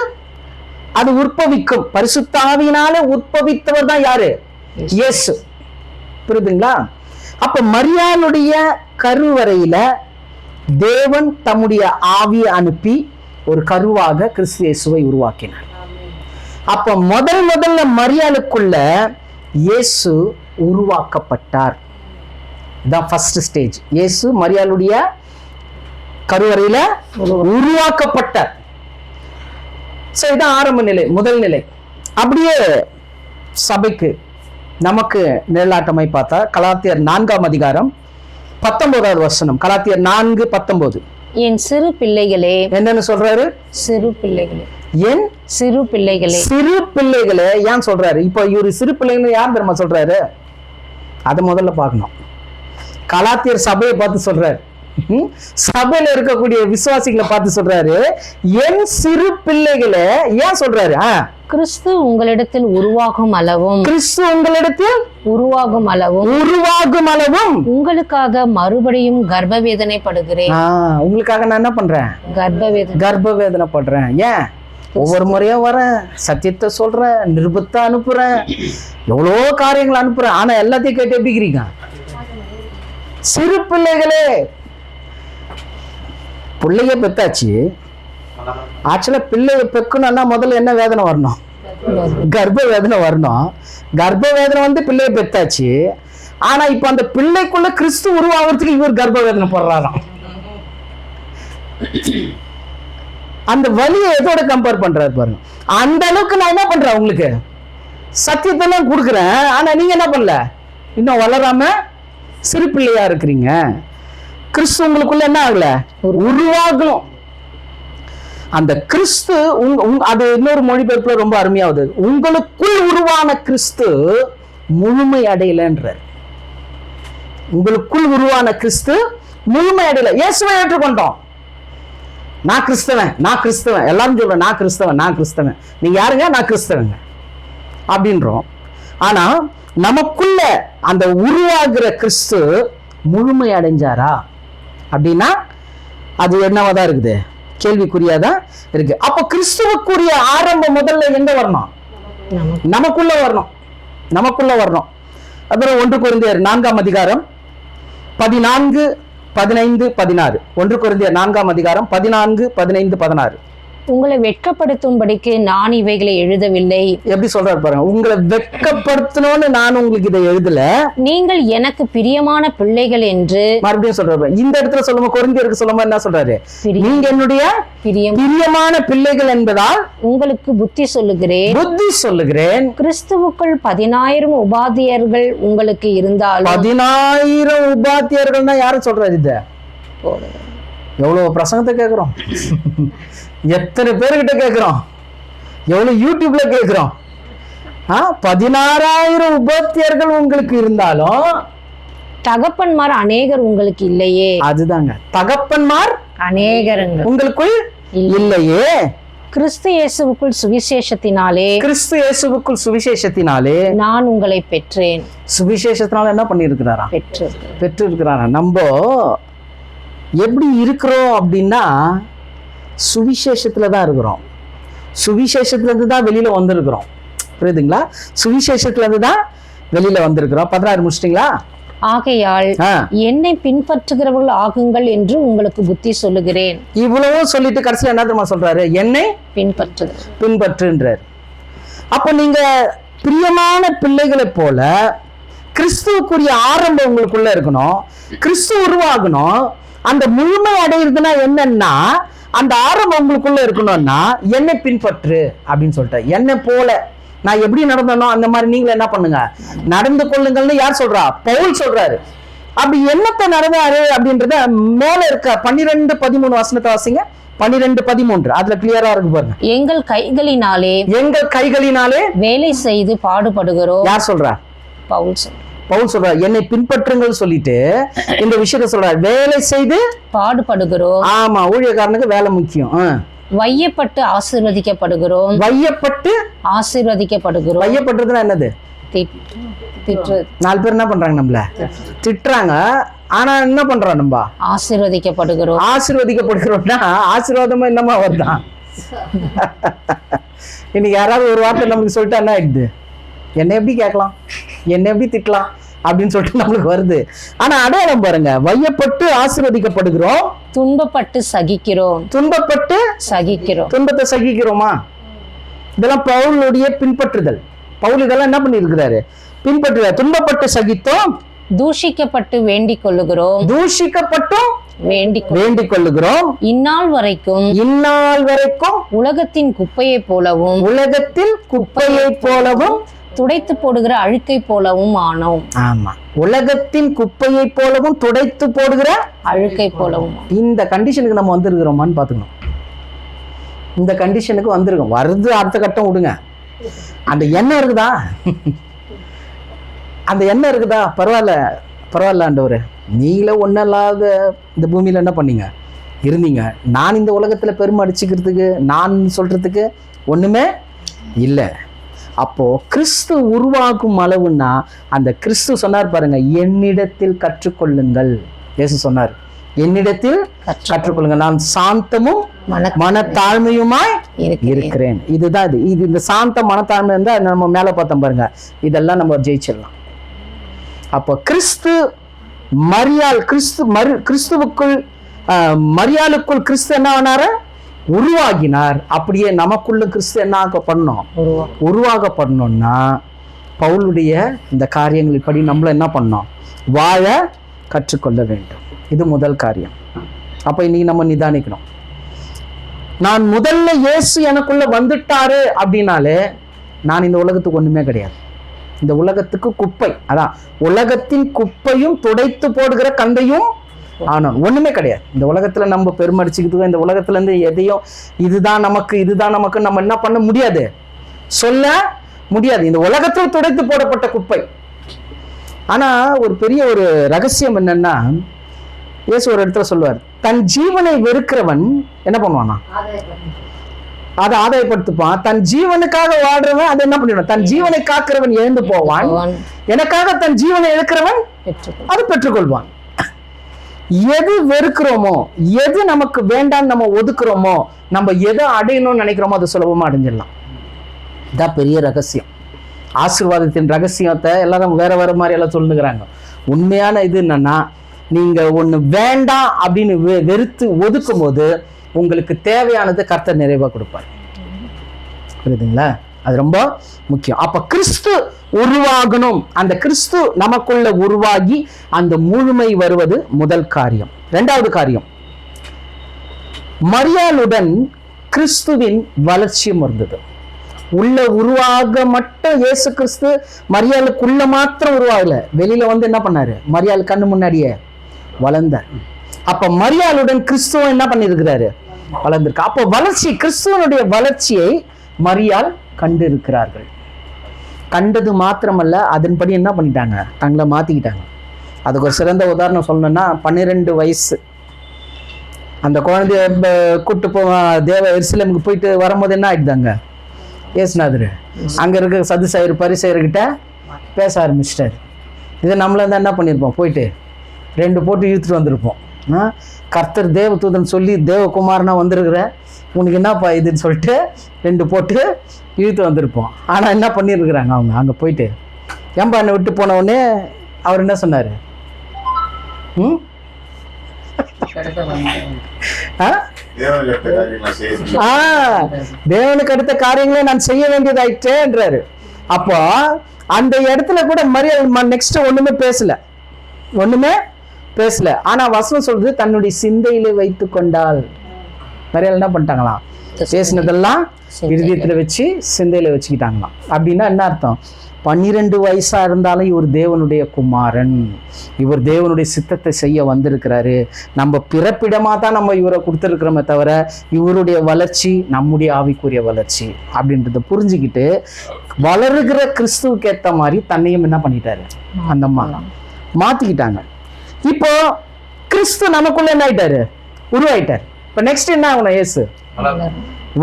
அது உற்பவிக்கும். பரிசுத்த ஆவியினால உற்பவித்தவர் தான் யாரு? இயேசு. புரியுதுங்களா? அப்ப மரியாளுடைய கருவறையில தேவன் தம்முடைய ஆவியை அனுப்பி ஒரு கருவாக கிறிஸ்து இயேசுவை உருவாக்கினார். அப்ப முதல்ல மரியாளுக்குள்ள இயேசு உருவாக்கப்பட்டார். இதான் ஃபர்ஸ்ட் ஸ்டேஜ். இயேசு மரியாளுடைய கருவறையில உருவாக்கப்பட்டார். இதான் ஆரம்ப நிலை, முதல் நிலை. அப்படியே சபைக்கு நமக்கு நிழலாட்டமாய் பார்த்தா கலாத்தியர் 4ஆம் அதிகாரம் 19வது வசனம். கலாத்தியர் 4:19. என் சிறு பிள்ளைகளே. என்னன்னு சொல்றாரு? சிறு பிள்ளைகளே. என் சிறு பிள்ளைகளே. சிறு பிள்ளைகளே ஏன் சொல்றாரு? இப்போ இவரு சிறு பிள்ளைங்க யார் தெரியுமா சொல்றாரு? அதை முதல்ல பார்க்கணும். கலாத்தியர் சபையை பார்த்து சொல்றாரு. சபையில இருக்கக்கூடிய விசுவாசிகளை பார்த்து சொல்றாரு, என் சிறு பிள்ளைகளே. ஏன் சொல்றாரு? கிறிஸ்து உங்களிடத்தில் உருவாகும் அளவும், கிறிஸ்து உங்களிடத்தில் உருவாகும் அளவும் உங்களுக்காக மறுபடியும் கர்ப்பவேதனைப்படுகிறேன். உங்களுக்காக நான் என்ன பண்றேன்? கர்ப்பவேதனை படுறேன். ஏன்? ஒவ்வொரு முறையும் வரேன், சத்தியத்தை சொல்றேன், நிருபத்தை அனுப்புறேன், எவ்வளோ காரியங்கள் அனுப்புறேன். ஆனா எல்லாத்தையும் கேட்டு எப்படிக்கிறீங்க? சிறு பிள்ளைகளே. பிள்ளைய பெத்தாச்சு. ஆக்சுவலா பிள்ளைய பெக்கணும்னா முதல்ல என்ன வேதனை வரணும்? கர்ப்ப வேதனை வரணும். கர்ப்ப வேதனை வந்து பிள்ளைய பெத்தாச்சு. ஆனா இப்ப அந்த பிள்ளைக்குள்ள கிறிஸ்து உருவாகிறதுக்கு இவர் கர்ப்ப வேதனை போடுறாராம். அந்த வலியை எதோட கம்பேர் பண்றாரு பாருங்க. அந்த அளவுக்கு நான் என்ன பண்றேன்? உங்களுக்கு சத்தியத்தெல்லாம் கொடுக்குறேன். ஆனா நீங்க என்ன பண்ணல? இன்னும் வளராம சிறு பிள்ளையா இருக்கிறீங்க. கிறிஸ்து உங்களுக்குள்ள என்ன ஆகல? உருவாகணும். அந்த கிறிஸ்து அது இன்னொரு மொழிபெயர்ப்புல ரொம்ப அருமையாவது, உங்களுக்குள் உருவான கிறிஸ்து முழுமை அடையலன்றார். உங்களுக்குள் உருவான கிறிஸ்து முழுமை அடையல. இயேசுவை ஏற்றுக்கொண்டோம். நான் கிறிஸ்தவன், நான் கிறிஸ்தவன், எல்லாரும் சொல்றேன் நான் கிறிஸ்தவன், நான் கிறிஸ்தவன். நீங்க யாருங்க? நான் கிறிஸ்தவங்க அப்படின்றோம். ஆனா நமக்குள்ள அந்த உருவாகிற கிறிஸ்து முழுமை அடைஞ்சாரா அப்படின்னா அது என்னவாதான் இருக்குது? கேள்விக்குரியாதான் இருக்கு. அப்ப கிறிஸ்துவுக்குரிய ஆரம்பம் முதல்ல எங்க வரணும்? நமக்குள்ள வரணும். நமக்குள்ள வரணும். அப்புறம் 1 கொரிந்தியர் 4ஆம் அதிகாரம் 14, 15, 16. 1 கொரிந்தியர் 4ஆம் அதிகாரம் 14, 15, 16. உங்களை வெட்கப்படுத்தும்படிக்கு நான் இவைகளை எழுதவில்லை. எப்படி சொல்றாரு பாருங்க. உங்களை வெட்கப்படுத்தணும்னு நான் உங்களுக்கு இதை எழுதல, நீங்கள் எனக்கு பிரியமான பிள்ளைகள் என்று. மறுபடியும் சொல்றாரு. இந்த இடத்துல சொல்லும்போது கொரிந்தியருக்கு சொல்லும்போது என்ன சொல்றாரு? நீங்க என்னுடைய பிரியமான பிள்ளைகள் என்பதால் உங்களுக்கு புத்தி சொல்லுகிறேன். கிறிஸ்துவுக்குள் 10,000 உபாத்தியர்கள் உங்களுக்கு இருந்தாலும். 10,000 உபாத்தியர்கள்னா யாரும் சொல்றாரு? இத எவ்வளவு பிரசங்கத்தை கேட்கிறோம், எத்தனை பேர்கிட்ட கேட்கிறோம், எவ்வளவு யூடியூப்ல கேட்கிறோம். 16,000 உபாத்தியர்கள் உங்களுக்கு இருந்தாலும் தகப்பன்மார் அநேகர் உங்களுக்கு இல்லையே. அதுதாங்க, தகப்பன்மார் அநேகர் உங்களுக்குள் இல்லையே. கிறிஸ்து இயேசுவுக்குள் சுவிசேஷத்தினாலே நான் உங்களை பெற்றேன். சுவிசேஷத்தினால என்ன பண்ணியிருக்கிறாரா? பெற்று இருக்கிறாரா. நம்ம எப்படி இருக்கிறோம் அப்படின்னா சுவிசேஷத்துல தான் இருக்கிறோம். சுவிசேஷத்துல இருந்து தான் வெளியில வந்திருக்கிறோம். புரியுதுங்களா? சுவிசேஷத்துல இருந்து தான் வெளியில வந்திருக்கிறோம். 16 முடிச்சிட்டீங்களா? ஆகையால் என்னை பின்பற்றுகிறவர்கள் ஆகுங்கள் என்று உங்களுக்கு புத்தி சொல்லுகிறேன். இவ்வளவு சொல்லிட்டு கடைசியில் என்ன தெரியுமா சொல்றாரு? என்னை பின்பற்றுன்றார். அப்போ நீங்க பிரியமான பிள்ளைகளை போல கிறிஸ்துவுக்குரிய ஆரம்பம் உங்களுக்குள்ள இருக்கணும். கிறிஸ்து உருவாகணும். அந்த முழுமை அடையிறதுனா என்னன்னா, அந்த ஆரம்பம் உங்களுக்குள்ள இருக்கணும்னா என்னை பின்பற்று அப்படின்னு சொல்லிட்டு, என்னை போல நான் எப்படி நடந்தனோ அந்த மாதிரி நீங்களும் என்ன பண்ணுங்க, நடந்து கொள்ளுங்கள்னு யார் சொல்றா? பவுல் சொல்றாரு. அப்படி என்னத்தை நடந்தாரு அப்படின்றத மேல இருக்க 12-13 வசனத்தை வாசிங்க. 12-13 அதுல கிளியரா இருக்கு பாருங்க. எங்கள் கைகளினாலே வேலை செய்து பாடுபடுகிறோம். யார் சொல்றா? பவுல் சொல்றாரு. என்னை பின்பற்றுங்கள் சொல்லிட்டு இந்த விஷயத்த சொல்றாரு. வேலை செய்து பாடுபடுகிறோம். ஆமா, ஊழியக்காரனுக்கு வேலை முக்கியம். வையப்பட்டு ஆசீர்வதிக்கப்படுகிறோம். வையப்படுறதுன்னா என்னது? நாலு பேர் என்ன பண்றாங்க, நம்மள திட்டுறாங்க. ஆனா என்ன பண்றோம், நம்ம ஆசீர்வதிக்கப்படுகிறோம்னா ஆசீர்வாதமா என்னமா வருதான்? இன்னைக்கு யாராவது ஒரு வார்த்தை நமக்கு சொல்லிட்டு என்ன ஆயிடுது? என்ன எப்படி கேட்கலாம், என்ன எப்படி திட்டலாம் அப்படின்னு சொல்லிட்டு நம்மளுக்கு வருது. ஆனா அடையாளம் பாருங்க, வையப்பட்டு ஆசீர்வதிக்கப்படுகிறோம், துன்பத்தை சகிக்கிறோமா? இதெல்லாம் பவுலுடைய பின்பற்றுதல். பவுல் இதெல்லாம் என்ன பண்ணி இருக்கிறாரு? பின்பற்றுகிறார். துன்பப்பட்டு சகித்தோம், தூஷிக்கப்பட்டு வேண்டிக் கொள்ளுகிறோம், இந்நாள் வரைக்கும் உலகத்தின் குப்பையை போலவும் துடைத்து போடுகிற அழுக்கை போலவும் ஆனோம். ஆமா, உலகத்தின் குப்பையை போலவும் துடைத்து போடுகிற அழுக்கை போலவும். இந்த கண்டிஷனுக்கு நம்ம வந்திருக்கிறோமான்னு பாத்துக்கணும். இந்த கண்டிஷனுக்கு வந்திருக்கோம். வருது அடுத்த கட்டம் விடுங்க. அந்த எண்ணம் இருக்குதா? அந்த எண்ணம் இருக்குதா? பரவாயில்ல ஆண்டவரே, நீங்களே ஒன்றும் இல்லாத இந்த பூமியில என்ன பண்ணீங்க, இருந்தீங்க. நான் இந்த உலகத்துல பெருமை அடிச்சுக்கிறதுக்கு, நான் சொல்றதுக்கு ஒண்ணுமே இல்லை. அப்போ கிறிஸ்து உருவாக்கும் அளவுன்னா, அந்த கிறிஸ்து சொன்னார் பாருங்க, என்னிடத்தில் கற்றுக்கொள்ளுங்கள். இயேசு சொன்னார், என்னிடத்தில் கற்றுக்கொள்ளுங்க, நான் சாந்தமும் மனத்தாழ்மையுமாய் இருக்கிறேன். இதுதான் இது. இந்த சாந்த மனத்தாழ்மை இருந்தா நம்ம மேல பார்த்தோம் பாருங்க, இதெல்லாம் நம்ம ஜெயிச்சிடலாம். அப்போ கிறிஸ்துவுக்குள் மரியாளுக்குள் கிறிஸ்து என்ன ஆனாரு? உருவாகினார். அப்படியே நமக்குள்ள கிறிஸ்து என்ன பண்ணணும்? உருவாகப்படணும்னா பவுலுடைய இந்த காரியங்கள் படி நம்மள என்ன பண்ணோம்? வாழ கற்றுக்கொள்ள வேண்டும். இது முதல் காரியம். அப்ப இன்னைக்கு நம்ம நிதானிக்கணும். நான் முதல்ல இயேசு எனக்குள்ள வந்துட்டாரு அப்படின்னாலே நான் இந்த உலகத்துக்கு ஒண்ணுமே கிடையாது. இந்த உலகத்துக்கு குப்பை. அதான், உலகத்தின் குப்பையும் துடைத்து போடுகிற கந்தையும் ஆனோம். ஒண்ணுமே கிடையாது இந்த உலகத்துல. நம்ம பெருமடிச்சுக்கிட்டு இந்த உலகத்துல இருந்து எதையும் இதுதான் நமக்கு நம்ம என்ன பண்ண முடியாது, சொல்ல முடியாது. இந்த உலகத்தில் துடைத்து போடப்பட்ட குப்பை. ஆனா ஒரு பெரிய ஒரு ரகசியம் என்னன்னா, இயேசு ஒரு இடத்துல சொல்லுவார், தன் ஜீவனை வெறுக்கிறவன் என்ன பண்ணுவானா? அதை ஆதாயப்படுத்திப்பான். தன் ஜீவனுக்காக வாழ்றவன் அதை என்ன பண்ணிடுவான்? தன் ஜீவனை காக்கிறவன் எழுந்து போவான். எனக்காக தன் ஜீவனை இழக்கிறவன் அதை பெற்றுக்கொள்வான். எது வெறுக்கிறோமோ, எது நமக்கு வேண்டாம் நம்ம ஒதுக்குறோமோ, நம்ம எதை அடையணும்னு நினைக்கிறோமோ அதை சுலபமா அடைஞ்சிடலாம். இதான் பெரிய ரகசியம். ஆசீர்வாதத்தின் ரகசியத்தை எல்லாரும் வேற மாதிரி எல்லாம் சொல்லுங்கிறாங்க. உண்மையான இது என்னன்னா, நீங்க ஒண்ணு வேண்டாம் அப்படின்னு வெறுத்து ஒதுக்கும் போது உங்களுக்கு தேவையானது கர்த்தர் நிறைவா கொடுப்பார். புரியுதுங்களா? அது ரொம்ப முக்கியம். அப்ப கிறிஸ்து உருவாகணும். அந்த கிறிஸ்து நமக்குள்ள உருவாகி அந்த முழுமை வருவது முதல் காரியம். இரண்டாவது காரியம், மரியாளுடன் கிறிஸ்துவின் வளர்ச்சியும் இருந்தது. உள்ள உருவாக மட்டும் இயேசு கிறிஸ்து மரியாளுக்குள்ள மாத்திரம் உருவாகல, வெளியில வந்து என்ன பண்ணாரு? மரியாள் கண்ணு முன்னாடியே வளர்ந்தார். அப்ப மரியாளுடன் கிறிஸ்துவ என்ன பண்ணிருக்கிறாரு? வளர்ந்திருக்கு. அப்போ வளர்ச்சி, கிறிஸ்துவனுடைய வளர்ச்சியை மரியாள் கண்டு இருக்கிறார்கள். கண்டது மாத்திரமல்ல, அதன்படி என்ன பண்ணிட்டாங்க? தங்களை மாத்திக்கிட்டாங்க. அதுக்கு ஒரு சிறந்த உதாரணம் சொல்லணும்னா, 12 வயசு அந்த குழந்தைய கூட்டு தேவ எருசலேமுக்கு போயிட்டு வரும்போது என்ன ஆயிடுதாங்க? ஏசுநாதர் அங்க இருக்க சதுசேயர் பரிசேயர்கிட்ட பேச ஆரம்பிச்சிட்டாரு. இதை நம்மள தான் என்ன பண்ணியிருப்போம்? போயிட்டு 2 போட்டு இழுத்துட்டு வந்திருப்போம். கர்த்தர் தேவதூதன் சொல்லி தேவகுமாரனா வந்திருக்கிற, உனக்கு என்னப்பா இதுன்னு சொல்லிட்டு 2 போட்டு இழுத்து வந்திருப்போம். ஆனா என்ன பண்ணிருக்கிறாங்க அவங்க? அங்க போயிட்டு ஏன்பா என்னை விட்டு போன உடனே அவர் என்ன சொன்னாரு? தேவனுக்கு அடுத்த காரியங்களை நான் செய்ய வேண்டியதாயிற்றேன்றாரு. அப்போ அந்த இடத்துல கூட மரியாள் நெக்ஸ்ட் ஒண்ணுமே பேசல. ஆனா வசனம் சொல்றது தன்னுடைய சிந்தையில வைத்து கொண்டாள். மரியாள் என்ன பண்ணிட்டாங்களாம்? பேசினதெல்லாம் இருதயத்துல வச்சு சிந்தையில வச்சுக்கிட்டாங்களாம். அப்படின்னா என்ன அர்த்தம்? 12 வயசா இருந்தாலும் இவர் தேவனுடைய குமாரன், இவர் தேவனுடைய சித்தத்தை செய்ய வந்திருக்கிறாரு. நம்ம பிறப்பிடமா தான் நம்ம இவரை கொடுத்துருக்கிறோமே தவிர இவருடைய வளர்ச்சி நம்முடைய ஆவிக்குரிய வளர்ச்சி அப்படின்றத புரிஞ்சுக்கிட்டு வளருகிற கிறிஸ்துவுக்கு ஏற்ற மாதிரி தன்னையும் என்ன பண்ணிட்டாரு? அந்த அம்மா மாத்திக்கிட்டாங்க. இப்போ கிறிஸ்து நமக்குள்ள என்ன ஆயிட்டாரு? உருவாயிட்டாரு. இப்போ நெக்ஸ்ட் என்ன ஆகணும்? இயேசு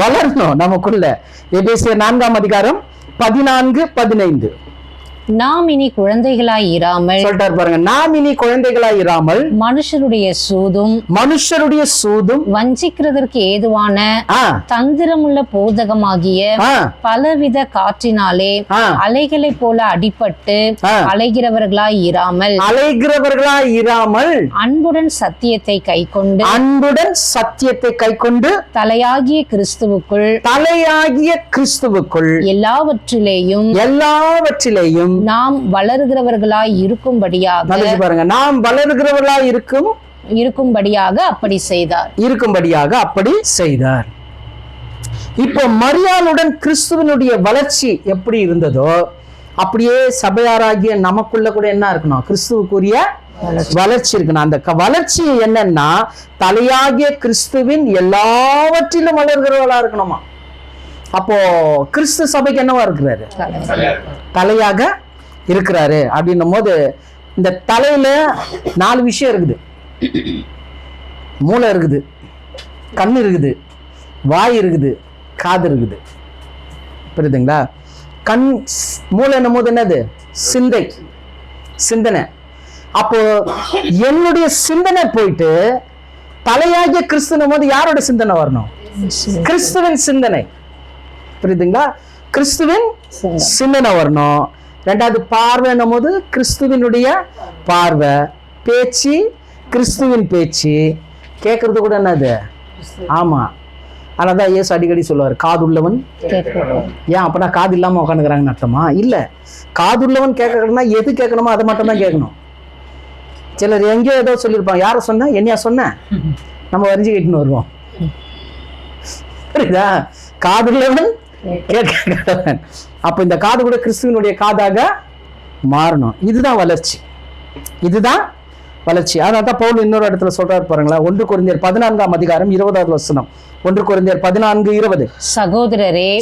வளரணும் நமக்குள்ள. எபேசியர் 4:14-15 நாம் இனி குழந்தைகளாய் இராமல் சொல்லிட்டார் பாருங்க. நாம் இனி குழந்தைகளாய் இராமல் மனுஷருடைய சூதும் வஞ்சிக்கிறதற்கு ஏதுவான தந்திரமுள்ள போதகமாகிய பலவித காற்றினாலே அலைகளை போல அடிபட்டு அலைகிறவர்களாய் இராமல் அன்புடன் சத்தியத்தை கைக்கொண்டு தலையாகிய கிறிஸ்துவுக்குள் எல்லாவற்றிலேயும் நாம் வளருகிறவர்களாய் இருக்கும்படியாக அப்படி செய்தார். இப்போ மரியாளுடன் கிறிஸ்துவனுடைய வளர்ச்சி எப்படி இருந்ததோ அப்படியே சபையாராகிய நமக்குள்ள கூட என்ன இருக்கணும்? கிறிஸ்துவுக்குரிய வளர்ச்சி இருக்கணும். அந்த வளர்ச்சி என்னன்னா தலையாகிய கிறிஸ்துவின் எல்லாவற்றிலும் வளர்கிறவர்களா இருக்கணுமா. அப்போ கிறிஸ்து சபைக்கு என்னவா இருக்கிறாரு? தலையாக இருக்கிறாரு. அப்படின்னும் போது இந்த தலையில 4 விஷயம் இருக்குது. மூளை இருக்குது, கண்ணு இருக்குது, வாய் இருக்குது, காது இருக்குது. புரியுதுங்களா? மூளை என்னும் போது என்னது? சிந்தனை. அப்போ என்னுடைய சிந்தனை போயிட்டு தலையாகிய கிறிஸ்துவனும் போது யாரோட சிந்தனை வரணும்? கிறிஸ்துவின் சிந்தனை. புரியுதுங்களா? கிறிஸ்துவின் சிந்தனை வரணும். 2வது பார்வை என்னும் போது கிறிஸ்துவனுடைய பார்வை, பேச்சு கிறிஸ்துவின் பேச்சு, கேட்கறது கூட என்னது? ஆமா. அதனாலதான் இயேசு அடிக்கடி சொல்லுவார், காதுள்ளவன். ஏன் அப்பனா காது இல்லாம உட்காந்துக்கிறாங்கன்னு அர்த்தமா? இல்ல, காதுள்ளவன் கேட்கணும்னா எது கேட்கணுமோ அதை மட்டும் தான் கேட்கணும். சிலர் எங்கேயோ ஏதோ சொல்லியிருப்பாங்க, யார சொன்ன, என்னையா சொன்ன, நம்ம வரிஞ்சு கேட்டுன்னு வருவோம். புரியுதா? காதுள்ளவன் கேட்கிறவன். அப்ப இந்த காது கூட கிறிஸ்துவனுடைய காதாக மாறணும். இதுதான் வளர்ச்சி. அதனால்தான் பவுல் இன்னொரு இடத்துல சொல்றாரு பாருங்களா, 1 கொரிந்தியர் 14:20 வசனம். 1 கொரிந்தியர் 14:20.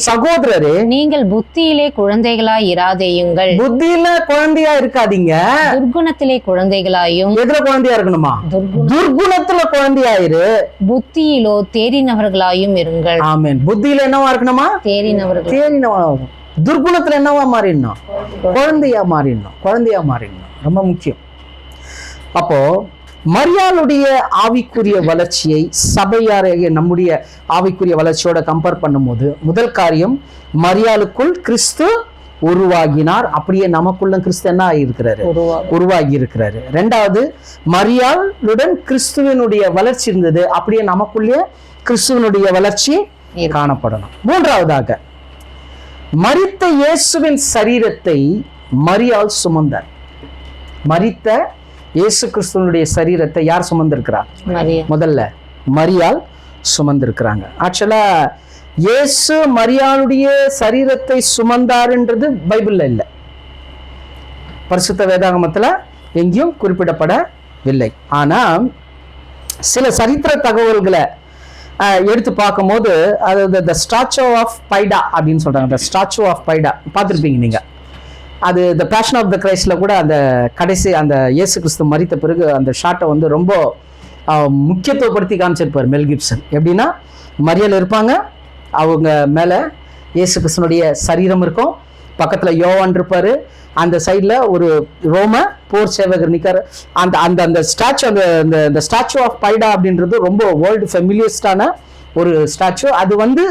சகோதரரே நீங்கள் புத்தியிலே குழந்தைகளாய் இராதேயுங்கள். புத்தியில குழந்தையா இருக்காதீங்க, துர்குணத்திலே குழந்தைகளாயும். எதுல குழந்தையா இருக்கணுமா? துர்குணத்துல குழந்தையாயிரு, புத்தியிலோ தேறினவர்களாயும் இருங்கள். ஆமென். புத்தியில என்னவா இருக்கணுமா? தேறினவா. துர்குணத்துல என்னவா மாறிடணும்? குழந்தையா மாறிடணும். ரொம்ப முக்கியம். அப்போ மரியாளுடைய ஆவிக்குரிய வளர்ச்சியை சபையாரைய நம்முடைய ஆவிக்குரிய வளர்ச்சியோட கம்பேர் பண்ணும்போது, முதல் காரியம் மரியாளுக்குள் கிறிஸ்து உருவாகினார். அப்படியே நமக்குள்ள கிறிஸ்து என்ன ஆகியிருக்கிறாரு? உருவாகி இருக்கிறாரு. 2வது மரியாளுடன் கிறிஸ்துவனுடைய வளர்ச்சி இருந்தது, அப்படியே நமக்குள்ளே கிறிஸ்துவனுடைய வளர்ச்சி காணப்படணும். 3வதாக மரித்த இயேசுவின் சரீரத்தை மரியாள் சுமந்தார். மரித்த இயேசு கிறிஸ்துவனுடைய சரீரத்தை யார் சுமந்திருக்கிறார்? முதல்ல மரியாள் சுமந்திருக்கிறாங்க. ஆக்சுவலா இயேசு மரியாளுடைய சரீரத்தை சுமந்தாருன்றது பைபிள்ல இல்லை, பரிசுத்த வேதாகமத்துல எங்கேயும் குறிப்பிடப்படவில்லை. ஆனா சில சரித்திர தகவல்களை எடுத்து பார்க்கும்போது அது த ஸ்டாச்சு ஆஃப் பைடா அப்படின்னு சொல்றாங்க. த ஸ்டாச்சு ஆஃப் பைடா பார்த்துருப்பீங்க நீங்க. அது த பேஷன் ஆஃப் த கிரைஸ்ட்ல கூட அந்த கடைசி அந்த இயேசு கிறிஸ்து மரித்த பிறகு அந்த ஷாட்டை வந்து ரொம்ப முக்கியத்துவப்படுத்தி காமிச்சிருப்பார் மெல் கிப்சன். எப்படின்னா மரியாள் இருப்பாங்க, அவங்க மேலே இயேசு கிறிஸ்துனுடைய சரீரம் இருக்கும், பக்கத்தில் யோவான் இருப்பார், அந்த சைடில் ஒரு ரோம போர் சேவகர் நிற்கார். அந்த அந்த அந்த ஸ்டாச்சு அந்த ஸ்டாச்சு ஆஃப் பைடா அப்படின்றது ரொம்ப வேர்ல்டு ஃபெமிலியஸ்டான ஒரு ஸ்டாச்சு. அது வந்து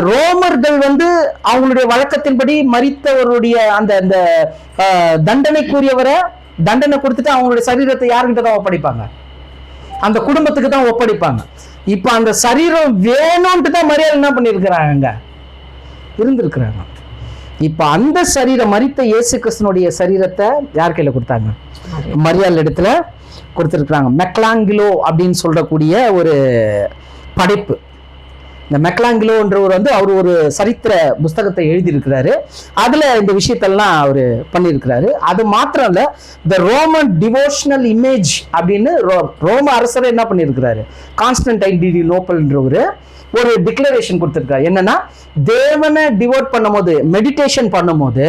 ரோமர்கள் வந்து அவங்களுடைய வழக்கத்தின்படி மரித்தவருடைய அந்த அந்த தண்டனைக்குரியவரை தண்டனை கொடுத்துட்டு அவங்களுடைய சரீரத்தை யாருக்கிட்ட தான் ஒப்படைப்பாங்க? அந்த குடும்பத்துக்கு தான் ஒப்படைப்பாங்க. இப்ப அந்த சரீரம் வேணும்ட்டு தான் மரியாதை என்ன பண்ணிருக்கிறாங்க, இருந்திருக்கிறாங்க. இப்ப அந்த சரீரம், மரித்த இயேசு கிறிஸ்துனுடைய சரீரத்தை யார் கையில கொடுத்தாங்க? மரியாள் இடத்துல கொடுத்துருக்குறாங்க. மெக்லாங்கிலோ அப்படின்னு சொல்லக்கூடிய ஒரு படைப்பு. இந்த மெக்லாங்கிலோன்றவர் அவர் ஒரு சரித்திர புஸ்தகத்தை எழுதியிருக்கிறாரு. அதுல இந்த விஷயத்தெல்லாம் அவர் பண்ணியிருக்கிறாரு. அது மாத்திரம் இல்ல, த ரோமன் டிவோஷனல் இமேஜ் அப்படின்னு ரோம அரசர் என்ன பண்ணியிருக்கிறாரு, கான்ஸ்டன்டைன் டி நோபல்ன்றவர் ஒரு டிக்ளரேஷன் கொடுத்துருக்காரு. என்னன்னா, தேவனை டிவோட் பண்ணும் போது, மெடிடேஷன் பண்ணும் போது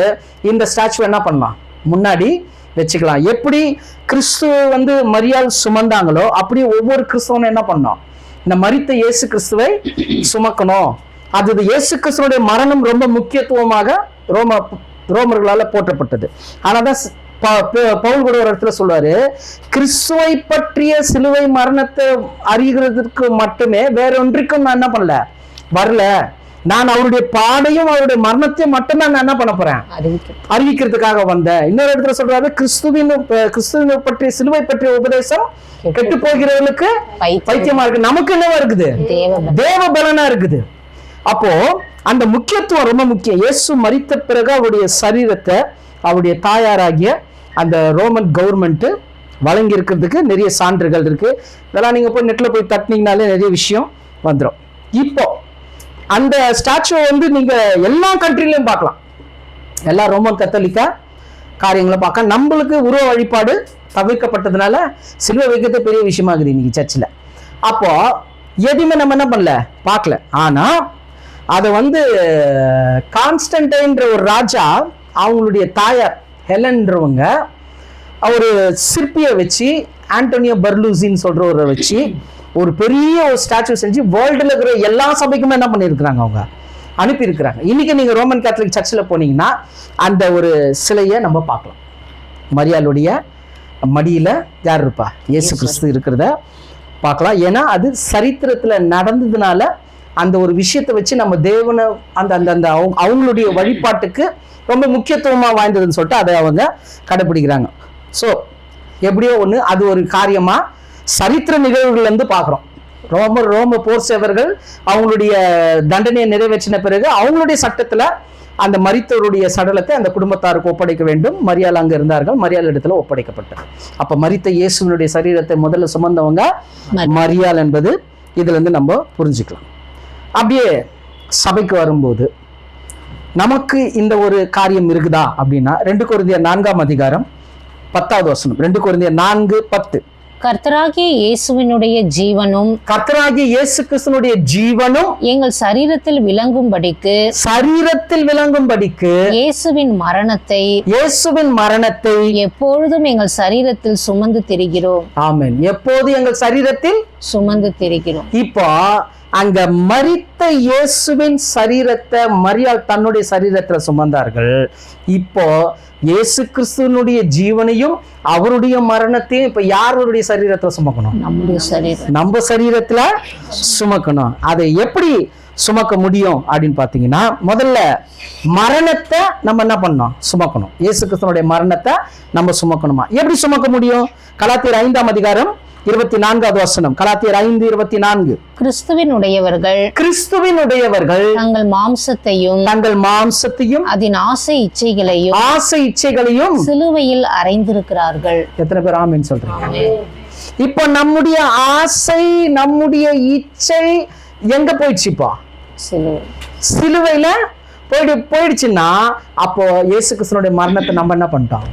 இந்த ஸ்டாச்சு என்ன பண்ணலாம், முன்னாடி வச்சுக்கலாம். எப்படி கிறிஸ்து மரியாள் சுமந்தாங்களோ அப்படி ஒவ்வொரு கிறிஸ்தவனும் என்ன பண்ணோம், இந்த மரித்த இயேசு கிறிஸ்துவை சுமக்கணும். அது இயேசு கிறிஸ்துவோடைய மரணம் ரொம்ப முக்கியத்துவமாக ரோமர்களால போற்றப்பட்டது. ஆனாதான் பவுல் கூட ஒரு இடத்துல சொல்வாரு, கிறிஸ்துவை பற்றிய சிலுவை மரணத்தை அறிகிறதுக்கு மட்டுமே வேற ஒன்றிற்கும் நான் என்ன பண்ணல, வரல. நான் அவருடைய பாடையும் அவருடைய மரணத்தையும் மட்டும் நான் என்ன பண்ண போறேன், அறிவிக்கிறதுக்காக வந்தேன். இன்னொரு இடத்துல சொல்றாரு, கிறிஸ்துவின் பற்றிய சிலுவை பற்றிய உபதேசம் கெட்டு போகிறவர்களுக்கு பைத்தியமா இருக்கு, நமக்கு என்னவா இருக்குது, தேவ பலனா இருக்குது. அப்போ அந்த முக்கியத்துவம் ரொம்ப முக்கியம். இயேசு மரித்த பிறகு அவருடைய சரீரத்தை அவருடைய தாயாராகிய அந்த ரோமன் கவர்மெண்ட் வழங்கி இருக்கிறதுக்கு நிறைய சான்றுகள் இருக்கு. இதெல்லாம் நீங்க போய் நெட்ல போய் தட்டினீங்கனாலே நிறைய விஷயம் வந்துடும். இப்போ அந்த ஸ்டாச்சு நீங்க எல்லா கண்ட்ரிலையும் பார்க்கலாம். எல்லா ரோமன் கத்தோலிக்கா காரியங்களை பார்க்க, நம்மளுக்கு உருவ வழிபாடு தவிர்க்கப்பட்டதுனால சிலுவை வைக்கிறது பெரிய விஷயமாகுது இன்னைக்கு சர்ச்சில். அப்போ எதுவுமே நம்ம என்ன பண்ணல, பார்க்கல. ஆனா அதை கான்ஸ்டன்டைன்ற ஒரு ராஜா, அவங்களுடைய தாயார் ஹெலன்றவங்க ஒரு சிற்பியை வச்சு, ஆண்டோனியோ பர்லூசின்னு சொல்றவரை வச்சு ஒரு பெரிய ஒரு ஸ்டாச்சு செஞ்சு வேர்ல்டுல இருக்கிற எல்லா சபைக்குமே என்ன பண்ணியிருக்கிறாங்க, அவங்க அனுப்பியிருக்கிறாங்க. இன்னைக்கு நீங்க ரோமன் கேத்தலிக் சர்ச்சில் போனீங்கன்னா அந்த ஒரு சிலையை நம்ம பார்க்கலாம். மரியாளுடைய மடியில யார் இருப்பா, இயேசு கிறிஸ்து இருக்கிறத பார்க்கலாம். ஏன்னா அது சரித்திரத்துல நடந்ததுனால அந்த ஒரு விஷயத்தை வச்சு நம்ம தேவனை அந்த அந்த அந்த அவங்களுடைய வழிபாட்டுக்கு ரொம்ப முக்கியத்துவமா வாய்ந்ததுன்னு சொல்லிட்டு அதை அவங்க கடைபிடிக்கிறாங்க. ஸோ எப்படியோ ஒன்று அது ஒரு காரியமா சரித்திர நிகழ்வுகள்ல இருந்து பார்க்குறோம். ரோம போர் சேவர்கள் அவங்களுடைய தண்டனையை நிறைவேற்றின பிறகு அவங்களுடைய சட்டத்துல அந்த மரித்தவருடைய சடலத்தை அந்த குடும்பத்தாருக்கு ஒப்படைக்க வேண்டும். மரியாள் அங்க இருந்தார்கள், மரியாள் இடத்துல ஒப்படைக்கப்பட்டது. அப்ப மரித்த இயேசுவினுடைய சரீரத்தை முதல்ல சுமந்தவங்க மரியாள் என்பது இதுல இருந்து நம்ம புரிஞ்சுக்கலாம். அப்படியே சபைக்கு வரும்போது நமக்கு இந்த ஒரு காரியம் இருக்குதா அப்படின்னா 2 கொரிந்தியர் 4ஆம் அதிகாரம் 10வது வசனம். 2 கொரிந்தியர் 4:10. கர்த்தராகிய இயேசுவினுடைய ஜீவனும், கர்த்தராகிய இயேசு கிறிஸ்துவினுடைய ஜீவனும் எங்கள் சரீரத்தில் விளங்கும்படிக்கு இயேசுவின் மரணத்தை எப்பொழுதும் எங்கள் சரீரத்தில் சுமந்து திரிகிறோம். ஆமென். எப்போது எங்கள் சரீரத்தில் சுமந்து திரிகிறோம். இப்போ அங்க மரித்த இயேசுவின் சரீரத்தை மரியாள் தன்னுடைய சரீரத்துல சுமந்தார்கள். இப்போ இயேசு கிறிஸ்துவனுடைய ஜீவனையும் அவருடைய மரணத்தையும் இப்ப யாருடைய சரீரத்துல சுமக்கணும், நம்ம சரீரத்துல சுமக்கணும். அதை எப்படி சுமக்க முடியும் அப்படின்னு பாத்தீங்கன்னா, முதல்ல மரணத்தை நம்ம என்ன பண்ணணும், சுமக்கணும். இயேசு கிறிஸ்துவனுடைய மரணத்தை நம்ம சுமக்கணுமா? எப்படி சுமக்க முடியும்? கலாத்தியர் 5ஆம் அதிகாரம் 24வது வசனம். கலாத்தியர் 5:24. கிறிஸ்துவினுடையவர்கள் தங்கள் மாம்சத்தையும் அதன் ஆசை இச்சைகளையும் சிலுவையில் அறைந்திருக்கிறார்கள். எத்தனை பேர் ஆமென் சொல்றீங்க? இப்போ நம்முடைய ஆசை, நம்முடைய இச்சை எங்க போயிடுச்சுப்பா? சிலுவையில போயிடுச்சுன்னா அப்போ இயேசு கிறிஸ்துவினுடைய மரணத்தை நம்ம என்ன பண்ணிட்டோம்,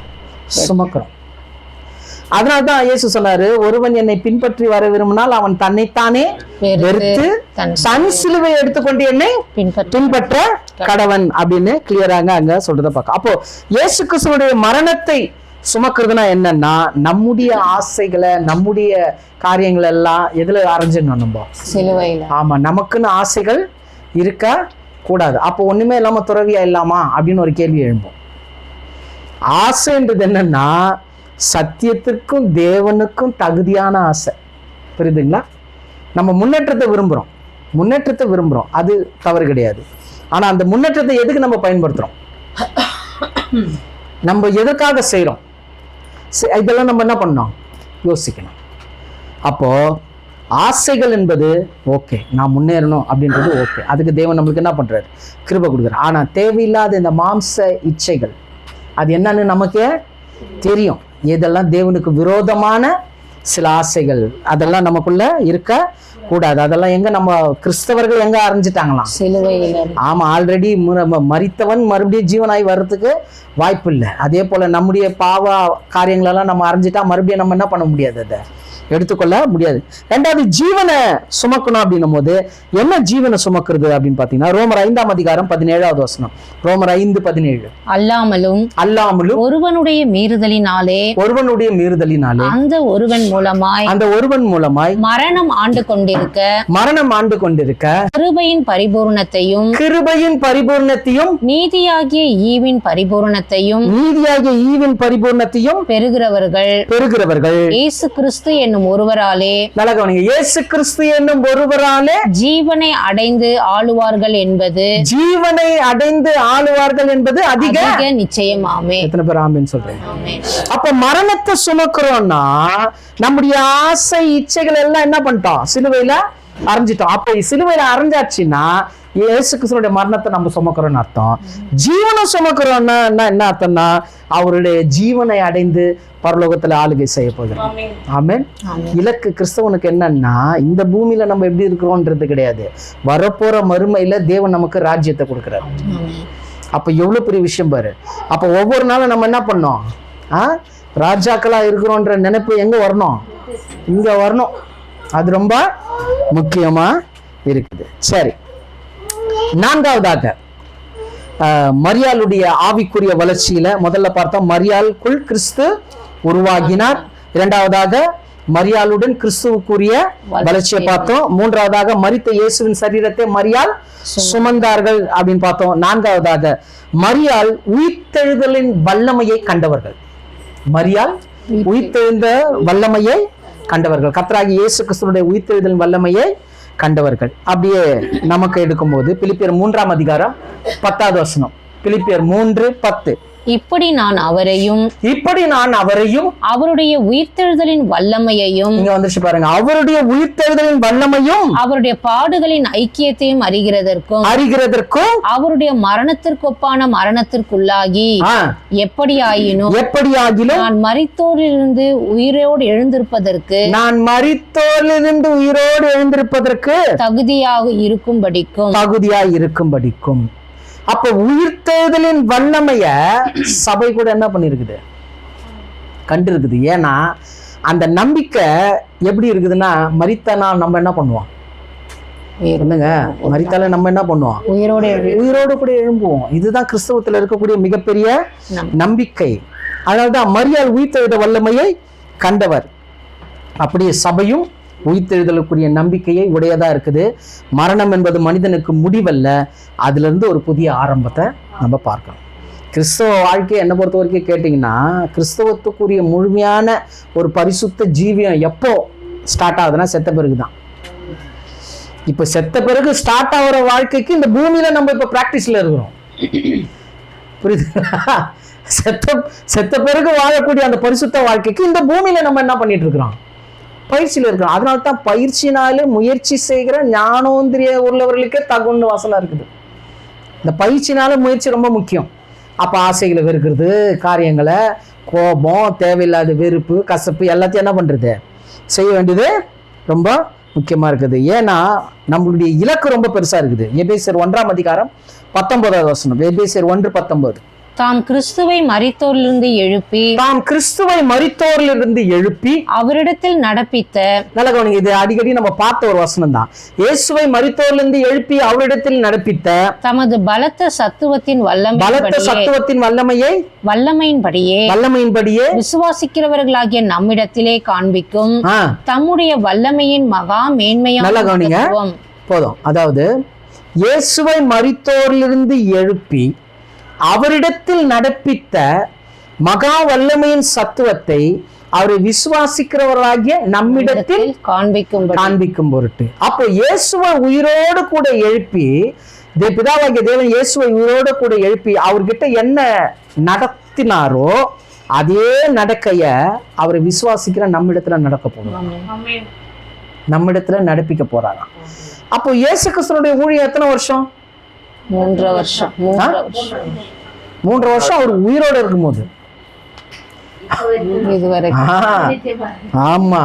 சுமக்கிறோம். அதனால்தான் இயேசு சொன்னாரு, ஒருவன் என்னை பின்பற்றி வர விரும்பினால் அவன் தன்னைத்தானே வெறுத்து தன் சிலுவை எடுத்துக்கொண்டு என்னை பின்பற்ற கடவன் அப்படின்னு கிளியராங்க அங்க சொல்றத பார்க்க. அப்போ இயேசு கிறிஸ்துவினுடைய மரணத்தை சுமக்கிறதுனா என்னன்னா, நம்முடைய ஆசைகளை, நம்முடைய காரியங்கள் எல்லாம் எதுல அரைஞ்சிடணும், நம்ம சிலுவையில. ஆமா, நமக்குன்னு ஆசைகள் இருக்க கூடாது. அப்போ ஒண்ணுமே இல்லாம துறவியா இல்லாமா அப்படின்னு ஒரு கேள்வி எழும்போம். ஆசைன்றது என்னன்னா, சத்தியத்திற்கும் தேவனுக்கும் தகுதியான ஆசை. புரியுதுங்களா? நம்ம முன்னேற்றத்தை விரும்புறோம், அது தவறு கிடையாது. ஆனா அந்த முன்னேற்றத்தை எதுக்கு நம்ம பயன்படுத்துறோம், நம்ம எதுக்காக செய்யறோம், இதெல்லாம் நம்ம என்ன பண்ணோம், யோசிக்கணும். அப்போ ஆசைகள் என்பது ஓகே, நான் முன்னேறணும் அப்படின்றது ஓகே, அதுக்கு தேவன் நம்மளுக்கு என்ன பண்றாரு? கிருபை கொடுக்குறாரு. ஆனா தேவையில்லாத இந்த மாம்ச இச்சைகள் அது என்னன்னு நமக்கே தெரியும். இதெல்லாம் தேவனுக்கு விரோதமான சில ஆசைகள், அதெல்லாம் நமக்குள்ள இருக்க கூடாது. அதெல்லாம் எங்க நம்ம கிறிஸ்தவர்கள் எங்க அறிஞ்சிட்டாங்களாம்? சிலுவையில. ஆமா, ஆல்ரெடி மரித்தவன் மறுபடியும் ஜீவனாய் வர்றதுக்கு வாய்ப்பு இல்லை. அதே போல நம்முடைய பாவ காரியங்களெல்லாம் நம்ம அறிஞ்சிட்டா மறுபடியும் நம்ம என்ன பண்ண முடியாது, அதை எடுத்துக்கொள்ள முடியாது. ரெண்டாவது, ஜீவனை சுமக்கணும் அப்படின்னும் போது என்ன ஜீவனை சுமக்கிறது அப்படின்னு பாத்தீங்கன்னா ரோமர் 5ஆம் அதிகாரம் 17வது வசனம். ரோமர் 5:17. அல்லாமலும் ஒருவனுடைய மீறுதலினாலே அந்த ஒருவன் மூலமாய் மரணம் ஆண்டு கொண்டிருக்க கிருபையின் பரிபூரணத்தையும் நீதியாகிய ஈவின் பரிபூரணத்தையும் பெறுகிறவர்கள் இயேசு கிறிஸ்து என்னும் ஒருவராலே, இயேசு கிறிஸ்து என்னும் ஒருவராலே ஜீவனை அடைந்து ஆளுவார்கள் என்பது அதிக நிச்சயமாமே. எத்தனை பேர் ஆமென் சொல்றீங்க? அப்ப மரணத்தை சுமக்கிறோம்னா நம்முடைய ஆசை இச்சைகள் எல்லாம் என்ன பண்ணிட்டோம்? சிலுவையில அரைஞ்சிட்டோம். அப்ப சிலுவையில அரைஞ்சாச்சுன்னா இயேசு கிறிஸ்துவோட மரணத்தை நம்ம சுமக்கிறோம்னு அர்த்தம். ஜீவனை சுமக்கிறோம்னா என்ன அர்த்தம்னா அவருடைய ஜீவனை அடைந்து பரலோகத்துல ஆளுகை செய்ய போகிறோம். ஆமென். இலக்கு கிறிஸ்தவனுக்கு என்னன்னா இந்த பூமியில நம்ம எப்படி இருக்கிறோம்ன்றது கிடையாது, வரப்போற மறுமையில தேவன் நமக்கு ராஜ்யத்தை கொடுக்கிறார். அப்ப எவ்வளவு பெரிய விஷயம் பாரு. அப்ப ஒவ்வொரு நாளும் நம்ம என்ன பண்ணோம்? ராஜாக்களா இருக்கிறோன்ற நினைப்பு எங்க வரணும்? இங்க வரணும். அது ரொம்ப முக்கியமா இருக்குது. சரி, நான்காவதாக மரியாளுடைய ஆவிக்குரிய வளர்ச்சியில முதல்ல பார்த்தோம், மரியாளுக்குள் கிறிஸ்து உருவாகினார். இரண்டாவதாக மரியாளுடன் கிறிஸ்துவுக்குரிய வளர்ச்சியை பார்த்தோம். மூன்றாவதாக மரித்த இயேசுவின் சரீரத்தை மரியாள் சுமந்தார்கள் அப்படின்னு பார்த்தோம். நான்காவதாக மரியாள் உயிர்த்தெழுதலின் வல்லமையை கண்டவர்கள். மரியாள் உயிர்த்தெழுந்த வல்லமையை கண்டவர்கள், கர்த்தராகிய இயேசு கிறிஸ்துவினுடைய உயிர்த்தெழுதலின் வல்லமையை கண்டவர்கள். அப்படியே நமக்கு எடுக்கும்போது பிலிப்பியர் 3ஆம் அதிகாரம் 10வது வசனம். பிலிப்பியர் 3:10. இப்படி நான் அவரையும் அவருடைய உயிர்த்தெழுதலின் வல்லமையையும், இங்க வந்துச்சு பாருங்க, அவருடைய உயிர்த்தெழுதலின் வல்லமையும் அவருடைய பாடுகளின் ஐக்கியத்தையும் அறிகிறதற்கும் அவருடைய மரணத்திற்கொப்பான மரணத்திற்குள்ளாகி எப்படியாயினும் நான் மரித்தோரிலிருந்து உயிரோடு எழுந்திருப்பதற்கு தகுதியாக இருக்கும்படிக்கும். அப்ப உயிர்த்தெழுதலின் வல்லமைய சபை கூட என்ன பண்ணிருக்குது? கண்டிருக்குது. ஏன்னா அந்த நம்பிக்கை எப்படி இருக்குதுன்னா, மரித்தனா நம்ம என்ன பண்ணுவோம்? மரித்தால நம்ம என்ன பண்ணுவோம்? உயிரோடு கூட எழும்புவோம். இதுதான் கிறிஸ்தவத்துல இருக்கக்கூடிய மிகப்பெரிய நம்பிக்கை. அதனால்தான் மரியாள் உயிர்த்தெழுத வல்லமையை கண்டவர். அப்படியே சபையும் உயிர்த்தெழுதலுக்குரிய நம்பிக்கையை உடையதா இருக்குது. மரணம் என்பது மனிதனுக்கு முடிவல்ல, அதுல இருந்து ஒரு புதிய ஆரம்பத்தை நம்ம பார்க்கணும். கிறிஸ்தவ வாழ்க்கையை என்னை பொறுத்த வரைக்கும் கேட்டிங்கன்னா, கிறிஸ்தவத்துக்குரிய முழுமையான ஒரு பரிசுத்த ஜீவியம் எப்போ ஸ்டார்ட் ஆகுதுன்னா செத்த பிறகு தான். இப்போ செத்த பிறகு ஸ்டார்ட் ஆகிற வாழ்க்கைக்கு இந்த பூமியில நம்ம இப்போ ப்ராக்டிஸ்ல இருக்கிறோம். புரியுதுங்களா? செத்த பிறகு வாழக்கூடிய அந்த பரிசுத்த வாழ்க்கைக்கு இந்த பூமியில நம்ம என்ன பண்ணிட்டு இருக்கிறோம்? பயிற்சியில் இருக்கிறோம். அதனால தான் பயிற்சினாலே முயற்சி செய்கிற ஞானோந்திரிய உள்ளவர்களுக்கே தகுந்த வசனம் இருக்குது. இந்த பயிற்சினால முயற்சி ரொம்ப முக்கியம். அப்போ ஆசைகளை வெறுக்கிறது, காரியங்களை, கோபம், தேவையில்லாத வெறுப்பு, கசப்பு எல்லாத்தையும் என்ன பண்ணுறது? செய்ய வேண்டியது ரொம்ப முக்கியமாக இருக்குது. ஏன்னா நம்மளுடைய இலக்கு ரொம்ப பெருசாக இருக்குது. எபேசியர் 1ஆம் அதிகாரம் 19வது வசனம். எபேசியர் 1:19. தாம் கிறிஸ்துவை மரித்தோரிலிருந்து எழுப்பி அவரிடத்தில் நடப்பித்த, நல்ல கவனிங்க, இது அடிக்கடி நம்ம பார்த்த ஒரு வசனம் தான். இயேசுவை மரித்தோரிலிருந்து எழுப்பி அவரிடத்தில் நடப்பித்த தமது பலத்த சத்துவத்தின் வல்லமையின்படியே விசுவாசிக்கிறவர்களாகிய நம்மிடத்திலே காண்பிக்கும் தம்முடைய வல்லமையின் மகா மேன்மையான. நல்ல கவனிங்க, போதும். அதாவது இயேசுவை மரித்தோரிலிருந்து எழுப்பி அவரிடத்தில் நடப்பித்த மகா வல்லமையின் சத்துவத்தை அவரை விசுவாசிக்கிறவர்களாகிய நம்மிடத்தில் காண்பிக்கும் பொருட்டு. அப்போ இயேசுவை உயிரோடு கூட எழுப்பி, பிதாவாகிய தேவன் இயேசுவை உயிரோடு கூட எழுப்பி அவர்கிட்ட என்ன நடத்தினாரோ அதே நடக்கைய அவரை விசுவாசிக்கிற நம்மிடத்துல நடக்க போகிறோம். நம்மிடத்துல நடப்பிக்க போறாராம். அப்போ இயேசு கிறிஸ்துனுடைய ஊழியம் எத்தனை வருஷம்? 3 வருஷம். 3 வருஷம் அவர் உயிரோடு இருக்கும்போது. ஆமா,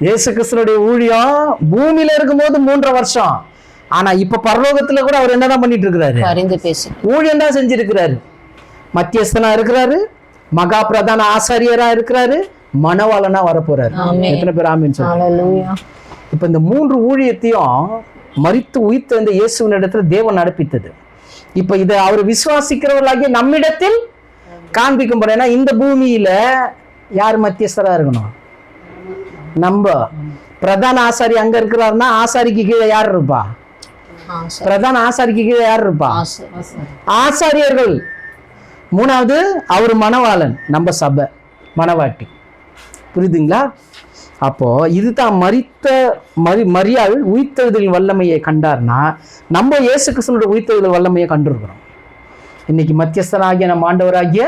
இயேசு கிறிஸ்துனுடைய ஊழியம் பூமியில இருக்கும்போது 3 வருஷம். ஆனா இப்ப பரலோகத்துல கூட அவர் என்னதான் பண்ணிட்டு இருக்கிறாரு? ஊழியம் தான் செஞ்சிருக்கிறாரு. மத்தியஸ்தனா இருக்கிறாரு, மகா பிரதான ஆசாரியரா இருக்கிறாரு, மணவாளனா வரப்போறாரு. எத்தனை பேர் ஆமீன் சொல்லுங்க? இப்ப இந்த 3 ஊழியத்தையும் மரித்து உயிர்த்த இந்த இயேசுவின் இடத்துல தேவன் நடப்பித்தது. இப்ப இதை அவர் விசுவாசிக்கிறவர்களாகிய நம்மிடத்தில் காண்பிக்கும். ஏன்னா இந்த பூமியில யார் மத்தியஸ்தரா இருக்கணும்? நம்ம பிரதான ஆசாரி அங்க இருக்கிறாருன்னா ஆசாரிக்கு கீழே யார் இருப்பா? பிரதான ஆசாரிக்கு கீழே யார் இருப்பா? ஆசாரியர்கள். 3வது அவர் மணவாளன், நம்ம சபை மணவாட்டி. புரியுதுங்களா? அப்போ இதுதான் மரியாள் உயிர்த்தெழுதலின் வல்லமையை கண்டார்னா நம்ம இயேசு கிறிஸ்துவோட உயிர்த்தெழுதல் வல்லமையை கண்டிருக்கிறோம். இன்னைக்கு மத்தியஸ்தனாகிய நம்ம ஆண்டவராகிய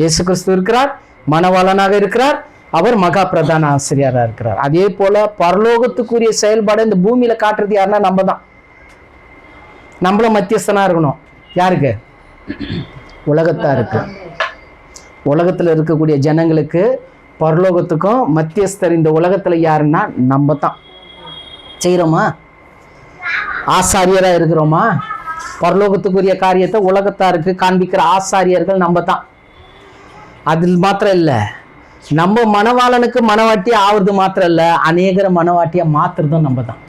இயேசு கிறிஸ்து இருக்கிறார், மணவாளனாக இருக்கிறார், அவர் மகா பிரதான ஆசிரியராக இருக்கிறார். அதே போல பரலோகத்துக்குரிய செயல்பாடு இந்த பூமியில காட்டுறது யாருன்னா நம்ம தான். நம்மள மத்தியஸ்தனா இருக்கணும். யாருக்கு? உலகத்தா இருக்கு. உலகத்துல இருக்கக்கூடிய ஜனங்களுக்கு பரலோகத்துக்கும் மத்தியஸ்தர் இந்த உலகத்துல யாருன்னா நம்ம தான். செய்யறோமா? ஆசாரியரா இருக்கிறோமா? பரலோகத்துக்குரிய காரியத்தை உலகத்தாருக்கு காண்பிக்கிற ஆசாரியர்கள் நம்ம தான். அதில் மாத்திரம் இல்லை, நம்ம மணவாளனுக்கு மணவாட்டி ஆவறது மாத்திரம் இல்லை, அநேகர மணவாட்டியா மாத்துறதும் நம்ம தான்.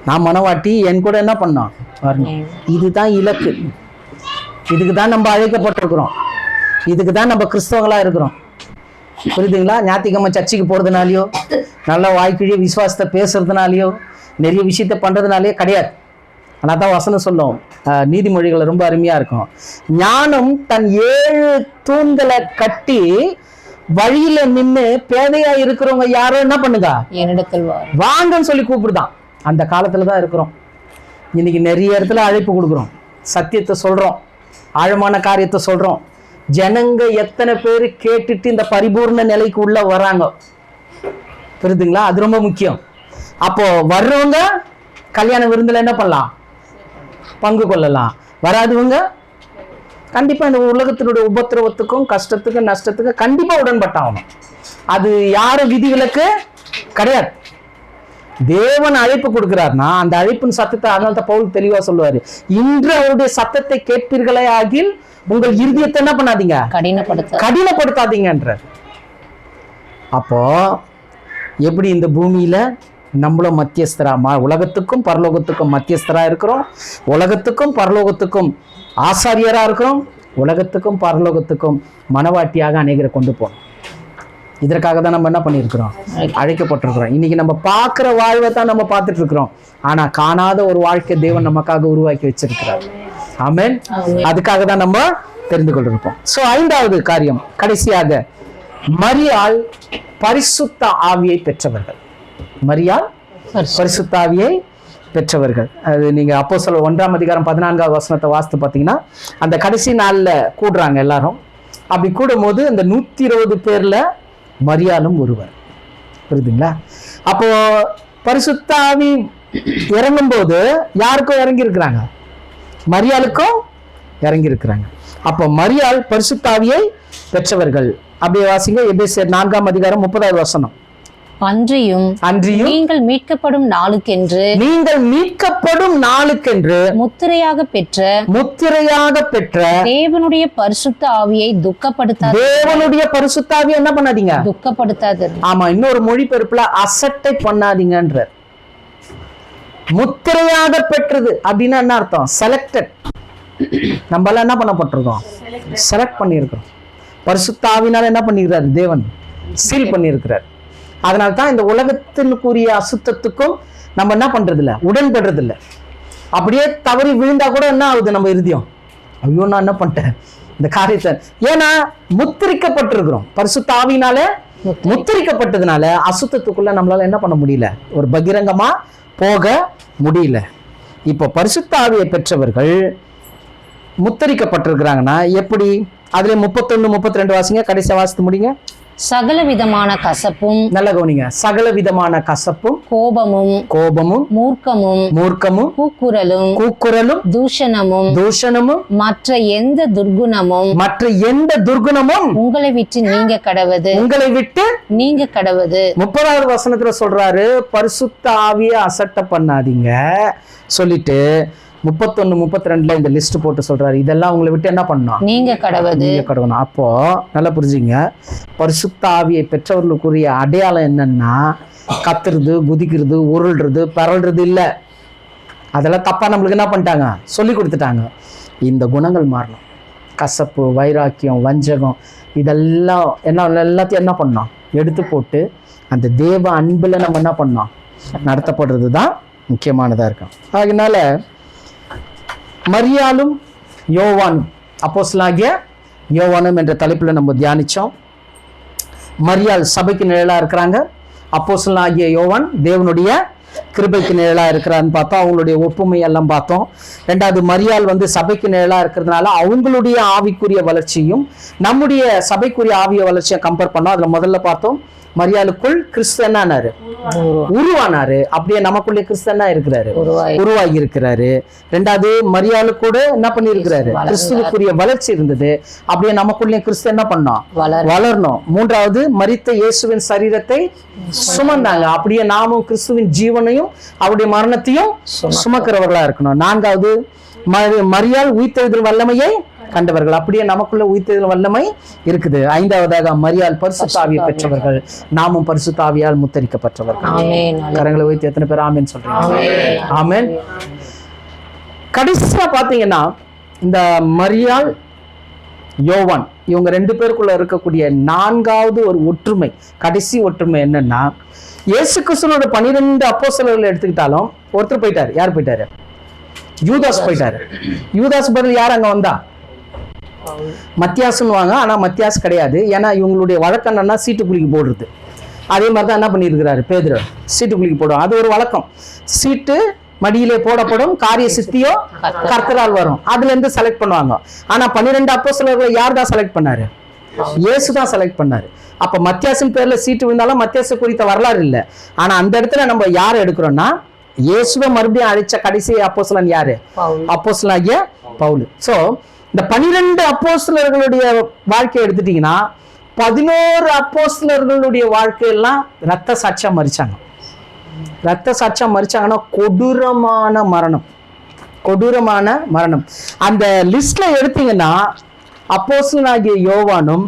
நான் மணவாட்டி, என் கூட என்ன பண்ணோம் வரணும். இதுதான் இலக்கு. இதுக்கு தான் நம்ம அழைக்கப்பட்டிருக்கிறோம். இதுக்கு தான் நம்ம கிறிஸ்தவங்களா இருக்கிறோம். புரியுதுங்களா? ஞாயிற்றுக்கிழமை சர்ச்சைக்கு போறதுனாலயோ, நல்ல வாய்க்கிழிய விசுவாசத்தை பேசுறதுனாலயோ, நிறைய விஷயத்த பண்றதுனாலயோ கிடையாது. ஆனால் தான் வசனம் சொல்லும், நீதிமொழிகள் ரொம்ப அருமையா இருக்கும். ஞானம் தன் 7 தூண்களை கட்டி வழியில நின்று பேதையா இருக்கிறவங்க யாரோ என்ன பண்ணுங்க, என்னிடத்தில் வாங்கன்னு சொல்லி கூப்பிடுதான். அந்த காலத்துல தான் இருக்கிறோம். இன்னைக்கு நிறைய இடத்துல அழைப்பு கொடுக்குறோம், சத்தியத்தை சொல்றோம், ஆழமான காரியத்தை சொல்றோம். ஜனங்க எத்தனை பேர் கேட்டுட்டு இந்த பரிபூர்ண நிலைக்கு உள்ள வராங்க? புரியுதுங்களா? அது ரொம்ப முக்கியம். அப்போ வர்றவங்க கல்யாண விருந்துல என்ன பண்ணலாம்? பங்கு கொள்ளலாம். வராதவங்க கண்டிப்பா இந்த உலகத்தினுடைய உபத்திரவத்துக்கும் கஷ்டத்துக்கும் நஷ்டத்துக்கும் கண்டிப்பா உடன்பட்டாகணும். அது யாரும் விதிவிலக்கு கிடையாது. தேவன் அழைப்பு கொடுக்கிறார்னா அந்த அழைப்பின் சத்தத்தை, அதனால தான் பவுல் தெளிவா சொல்லுவாரு, இன்று அவருடைய சத்தத்தை கேட்பீர்களே ஆகில் உங்கள் இருதயத்தை என்ன பண்ணாதீங்க, கடினப்படுத்தாதீங்கன்றார். அப்போ எப்படி இந்த பூமியில நம்மளும் மத்தியஸ்தரா, உலகத்துக்கும் பரலோகத்துக்கும் மத்தியஸ்தரா இருக்கிறோம், உலகத்துக்கும் பரலோகத்துக்கும் ஆசாரியரா இருக்கிறோம், உலகத்துக்கும் பரலோகத்துக்கும் மனவாட்டியாக அநேகரை கொண்டு போகணும். இதற்காக தான் நம்ம என்ன பண்ணியிருக்கிறோம், அழைக்கப்பட்டிருக்கிறோம். இன்னைக்கு நம்ம பார்க்குற வாழ்வை தான் நம்ம பார்த்துட்டு இருக்கிறோம். ஆனா காணாத ஒரு வாழ்க்கை தேவன் நமக்காக உருவாக்கி வச்சிருக்கிறார். ஆமென். அதுக்காக தான் நம்ம தெரிந்து கொண்டிருப்போம். சோ 5வது காரியம், கடைசியாக மரியாள் பரிசுத்த ஆவியை பெற்றவர்கள். மரியாள் பரிசுத்த ஆவியை பெற்றவர்கள். அது நீங்க அப்போஸ்தலர் 1ஆம் அதிகாரம் 14வது வசனத்தை வாசித்து பார்த்தீங்கன்னா, அந்த கடைசி நாள்ல கூடுறாங்க எல்லாரும். அப்படி கூடும்போது அந்த 120 பேர்ல மரியாளும் ஒருவர். புரியுதுங்களா? அப்போ பரிசுத்த ஆவி இறங்கும் போது யாருக்கும் இறங்கி இருக்கிறாங்க, மரியாளுக்கும் இறங்கி இருக்கிறாங்க. அப்போ மரியாள் பரிசுத்த ஆவியை பெற்றவர்கள். அப்படியே வாசிங்க, எபேசியர் 4ஆம் அதிகாரம் 30வது வசனம். அன்றியும் நீங்கள் மீட்கப்படும் நாளுக்கென்று முத்திரையாக பெற்ற தேவனுடைய பரிசுத்த ஆவியை என்ன பண்ணாதீங்க, துக்கப்படுத்தாது. ஆமா, இன்னொரு மொழிபெயர்ப்புல அசட்டை பண்ணாதீங்கன்ற. முத்திரையாக பெற்றது அப்படின்னா என்ன அர்த்தம்? செலக்டட். நம்ம எல்லாம் என்ன பண்ணப்பட்டிருக்கோம், செலக்ட் பண்ணியிருக்கிறோம். பரிசுத்த ஆவினால என்ன பண்ணிருக்கிறார் தேவன், சீல் பண்ணியிருக்கிறார். அதனால தான் இந்த உலகத்தினுக்குரிய அசுத்தத்துக்கும் நம்ம என்ன பண்றது இல்லை, உடன்படுறது இல்லை. அப்படியே தவறி விழுந்தா கூட என்ன ஆகுது, நம்ம இருதயம், ஐயோ நான் என்ன பண்ணிட்டேன் இந்த காரியத்தை. ஏன்னா முத்திரிக்கப்பட்டிருக்கிறோம், பரிசுத்த ஆவியினால முத்திரிக்கப்பட்டதுனால அசுத்தத்துக்குள்ள நம்மளால என்ன பண்ண முடியல, ஒரு பகிரங்கமா போக முடியல. இப்போ பரிசுத்த ஆவியை பெற்றவர்கள் முத்திரிக்கப்பட்டிருக்கிறாங்கன்னா எப்படி? அதுல 31, 32 வாசிங்க, கடைசியா வாசித்து முடிங்க. சகல விதமான கசப்பும், நல்ல கவனிங்க, சகல விதமான கசப்பும், கோபமும், மூர்க்கமும், கூக்குரலும், தூஷணமும், மற்ற எந்த துர்குணமும் உங்களை விட்டு நீங்க கடவது. 30வது வசனத்துல சொல்றாரு, பரிசுத்த ஆவியை அசட்டை பண்ணாதீங்க சொல்லிட்டு 31, 32 இந்த லிஸ்ட் போட்டு சொல்றாரு, இதெல்லாம் உங்களை விட்டு என்ன பண்ணணும்? நீங்க கடவுணும். அப்போ நல்லா புரிஞ்சுங்க, பரிசுத்த ஆவியை பெற்றவர்களுக்குரிய அடையாளம் என்னன்னா, கத்துறது, குதிக்கிறது, உருள்றது, பரல்றது இல்லை. அதெல்லாம் தப்பா நம்மளுக்கு என்ன பண்ணிட்டாங்க? சொல்லி கொடுத்துட்டாங்க. இந்த குணங்கள் மாறணும். கசப்பு, வைராக்கியம், வஞ்சகம், இதெல்லாம் எல்லாத்தையும் என்ன பண்ணோம்? எடுத்து போட்டு அந்த தேவ அன்புல நம்ம என்ன பண்ணோம்? நடத்தப்படுறது தான் முக்கியமானதா இருக்கும். அதனால மரியாளும் யோவானும், அப்போஸ்தலனாகிய யோவானும் என்ற தலைப்பில் நம்ம தியானித்தோம். மரியாள் சபைக்கு நிழலாக இருக்கிறாங்க, அப்போஸ்தலனாகிய யோவான் தேவனுடைய கிருபைக்கு நிழலாக இருக்கிறான்னு பார்த்தோம். அவங்களுடைய ஒப்புமையெல்லாம் பார்த்தோம். ரெண்டாவது, மரியாள் சபைக்கு நிழலாக இருக்கிறதுனால அவங்களுடைய ஆவிக்குரிய வளர்ச்சியும் நம்முடைய சபைக்குரிய ஆவிய வளர்ச்சியை கம்பேர் பண்ணோம். அதில் முதல்ல பார்த்தோம், மரியாளுக்குள் கிறிஸ்து என்னாரு? உருவானாரு. அப்படியே நமக்குள்ளே கிறிஸ்து என்ன இருக்கிறாரு? உருவாகி இருக்கிறாரு. ரெண்டாவது, மரியாளு கூட என்ன பண்ணி இருக்கிறாரு? கிறிஸ்துவுக்குரிய வளர்ச்சி இருந்தது. அப்படியே நமக்குள்ளே கிறிஸ்து என்ன பண்ணோம்? வளரணும். மூன்றாவது, மரித்த இயேசுவின் சரீரத்தை சுமந்தாங்க. அப்படியே நாமும் கிறிஸ்துவின் ஜீவனையும் அவருடைய மரணத்தையும் சுமக்கிறவர்களா இருக்கணும். நான்காவது, மரியாள் உயிர்த்தெழுதல் வல்லமையை கண்டவர்கள். அப்படியே நமக்குள்ள உயிர்த்தெழுதல் வல்லமை இருக்குது. ஐந்தாவதாக, மரியாள் பரிசுத்த ஆவியை பெற்றவர்கள், நாமும் பரிசுத்த ஆவியால் முத்தரிக்கப்பட்டவர்கள். கரங்களை உயர்த்தி எத்தனை பேர் ஆமென் சொல்றீங்க? ஆமென். கடைசியா பாத்தீங்கன்னா, இந்த மரியாள், யோவான் இவங்க 2 பேருக்குள்ள இருக்கக்கூடிய 4வது ஒரு ஒற்றுமை, கடைசி ஒற்றுமை என்னன்னா, இயேசு கிறிஸ்துவோட 12 அப்போஸ்தலர்களை எடுத்துக்கிட்டாலும் ஒருத்தர் போயிட்டாரு. யார் போயிட்டாரு? யூதாஸ் போயிட்டாரு. யூதாஸ் பதில் யார் அங்க வந்தா? மத்தியாசுன்னுவாங்க. ஆனா மத்தியாஸ் கிடையாது. ஏன்னா இவங்களுடைய வழக்கம் என்னன்னா, சீட்டு குலுக்கி போடுறது. அதே மாதிரி தான் என்ன பண்ணியிருக்கிறாரு பேதுரு, சீட்டு குலுக்கி போடும். அது ஒரு வழக்கம். சீட்டு மடியிலே போடப்படும், காரிய சித்தியோ கர்த்தரால் வரும். அதுல இருந்து செலக்ட் பண்ணுவாங்க. ஆனா 12 அப்போஸ்தலர்களை யார் தான் செலக்ட் பண்ணாரு? இயேசு தான் செலக்ட் பண்ணாரு. அப்ப மத்தியாசின் பேர்ல சீட்டு விழுந்தாலும் மத்தியாசு குறித்த வரலாறு இல்லை. ஆனா அந்த இடத்துல நம்ம யாரை எடுக்கிறோம்னா, இயேசுவை மறுபடியும் அழைச்ச கடைசி அப்போஸ்தலன் யாரு? அப்போஸ்தலனாகிய பவுல். சோ இந்த 12 அப்போஸ்தலர்களுடைய வாழ்க்கையை எடுத்துட்டீங்கன்னா, 11 அப்போஸ்தலர்களுடைய வாழ்க்கையெல்லாம் ரத்த சாட்சியா மரிச்சாங்க. ரத்த சாட்சியா மரிச்சாங்கன்னா கொடூரமான மரணம். அந்த லிஸ்ட்ல எடுத்தீங்கன்னா, அப்போஸ்தலனாகிய யோவானும்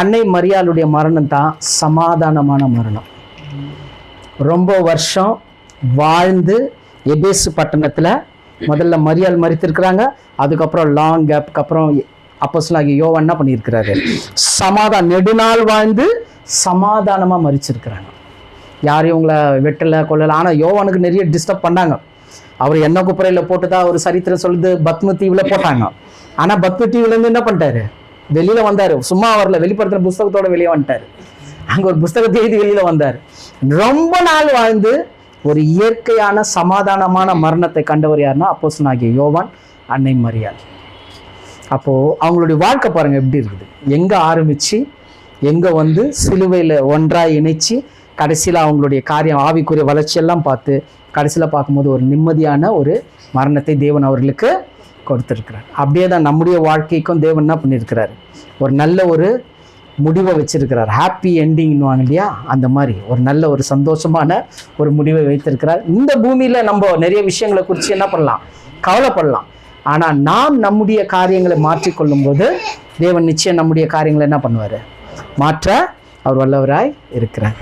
அன்னை மரியாளுடைய மரணம் தான் சமாதானமான மரணம். ரொம்ப வருஷம் வாழ்ந்து எபேசு பட்டணத்துல முதல்ல மரியாள் மரித்திருக்கிறாங்க. அதுக்கப்புறம் லாங் கேப்க்கு அப்புறம் அப்போஸ்தலனாகிய யோவான் என்ன பண்ணியிருக்கிறாரு? நெடுநாள் வாழ்ந்து சமாதானமா மரிச்சிருக்கிறாங்க. யாரையும் உங்களை வெட்டலை கொள்ளலை. ஆனா யோவானுக்கு நிறைய டிஸ்டர்ப் பண்ணாங்க. அவர் என்ன குப்பரையில போட்டுதான் ஒரு சரித்திரம் சொல்லுது, பத்ம தீவுல போட்டாங்க. ஆனா பத்ம தீவுல இருந்து என்ன பண்ணிட்டாரு? வெளியில வந்தாரு. சும்மா வரல, வெளிப்படுத்தின புஸ்தகத்தோட வெளியே வந்துட்டாரு. அங்க ஒரு புஸ்தகத்தை எழுதி வெளியில வந்தாரு. ரொம்ப நாள் வாழ்ந்து ஒரு இயற்கையான சமாதானமான மரணத்தை கண்டவர் யாருன்னா, அப்போஸ்தலனாகிய யோவான், அன்னை மரியாள். அப்போ அவங்களுடைய வாழ்க்கை பாருங்க எப்படி இருக்குது. எங்க ஆரம்பிச்சு எங்க சிலுவையில ஒன்றாய் இணைச்சு கடைசியில அவங்களுடைய காரியம், ஆவிக்குரிய வளர்ச்சியெல்லாம் பார்த்து கடைசியில பார்க்கும்போது ஒரு நிம்மதியான ஒரு மரணத்தை தேவன் அவர்களுக்கு கொடுத்திருக்கிறார். அப்படியே தான் நம்முடைய வாழ்க்கைக்கும் தேவன் என்ன பண்ணியிருக்கிறாரு? ஒரு நல்ல ஒரு முடிவை வச்சிருக்கிறார். ஹாப்பி எண்டிங்னுவாங்க இல்லையா, அந்த மாதிரி ஒரு நல்ல ஒரு சந்தோஷமான ஒரு முடிவை வைத்திருக்கிறார். இந்த பூமியில நம்ம நிறைய விஷயங்களை குறித்து என்ன பண்ணலாம்? கவலைப்படலாம். ஆனா நாம் நம்முடைய காரியங்களை மாற்றிக்கொள்ளும் போது தேவன் நிச்சயம் நம்முடைய காரியங்களை என்ன பண்ணுவாரு? மாற்ற அவர் வல்லவராய் இருக்கிறார்.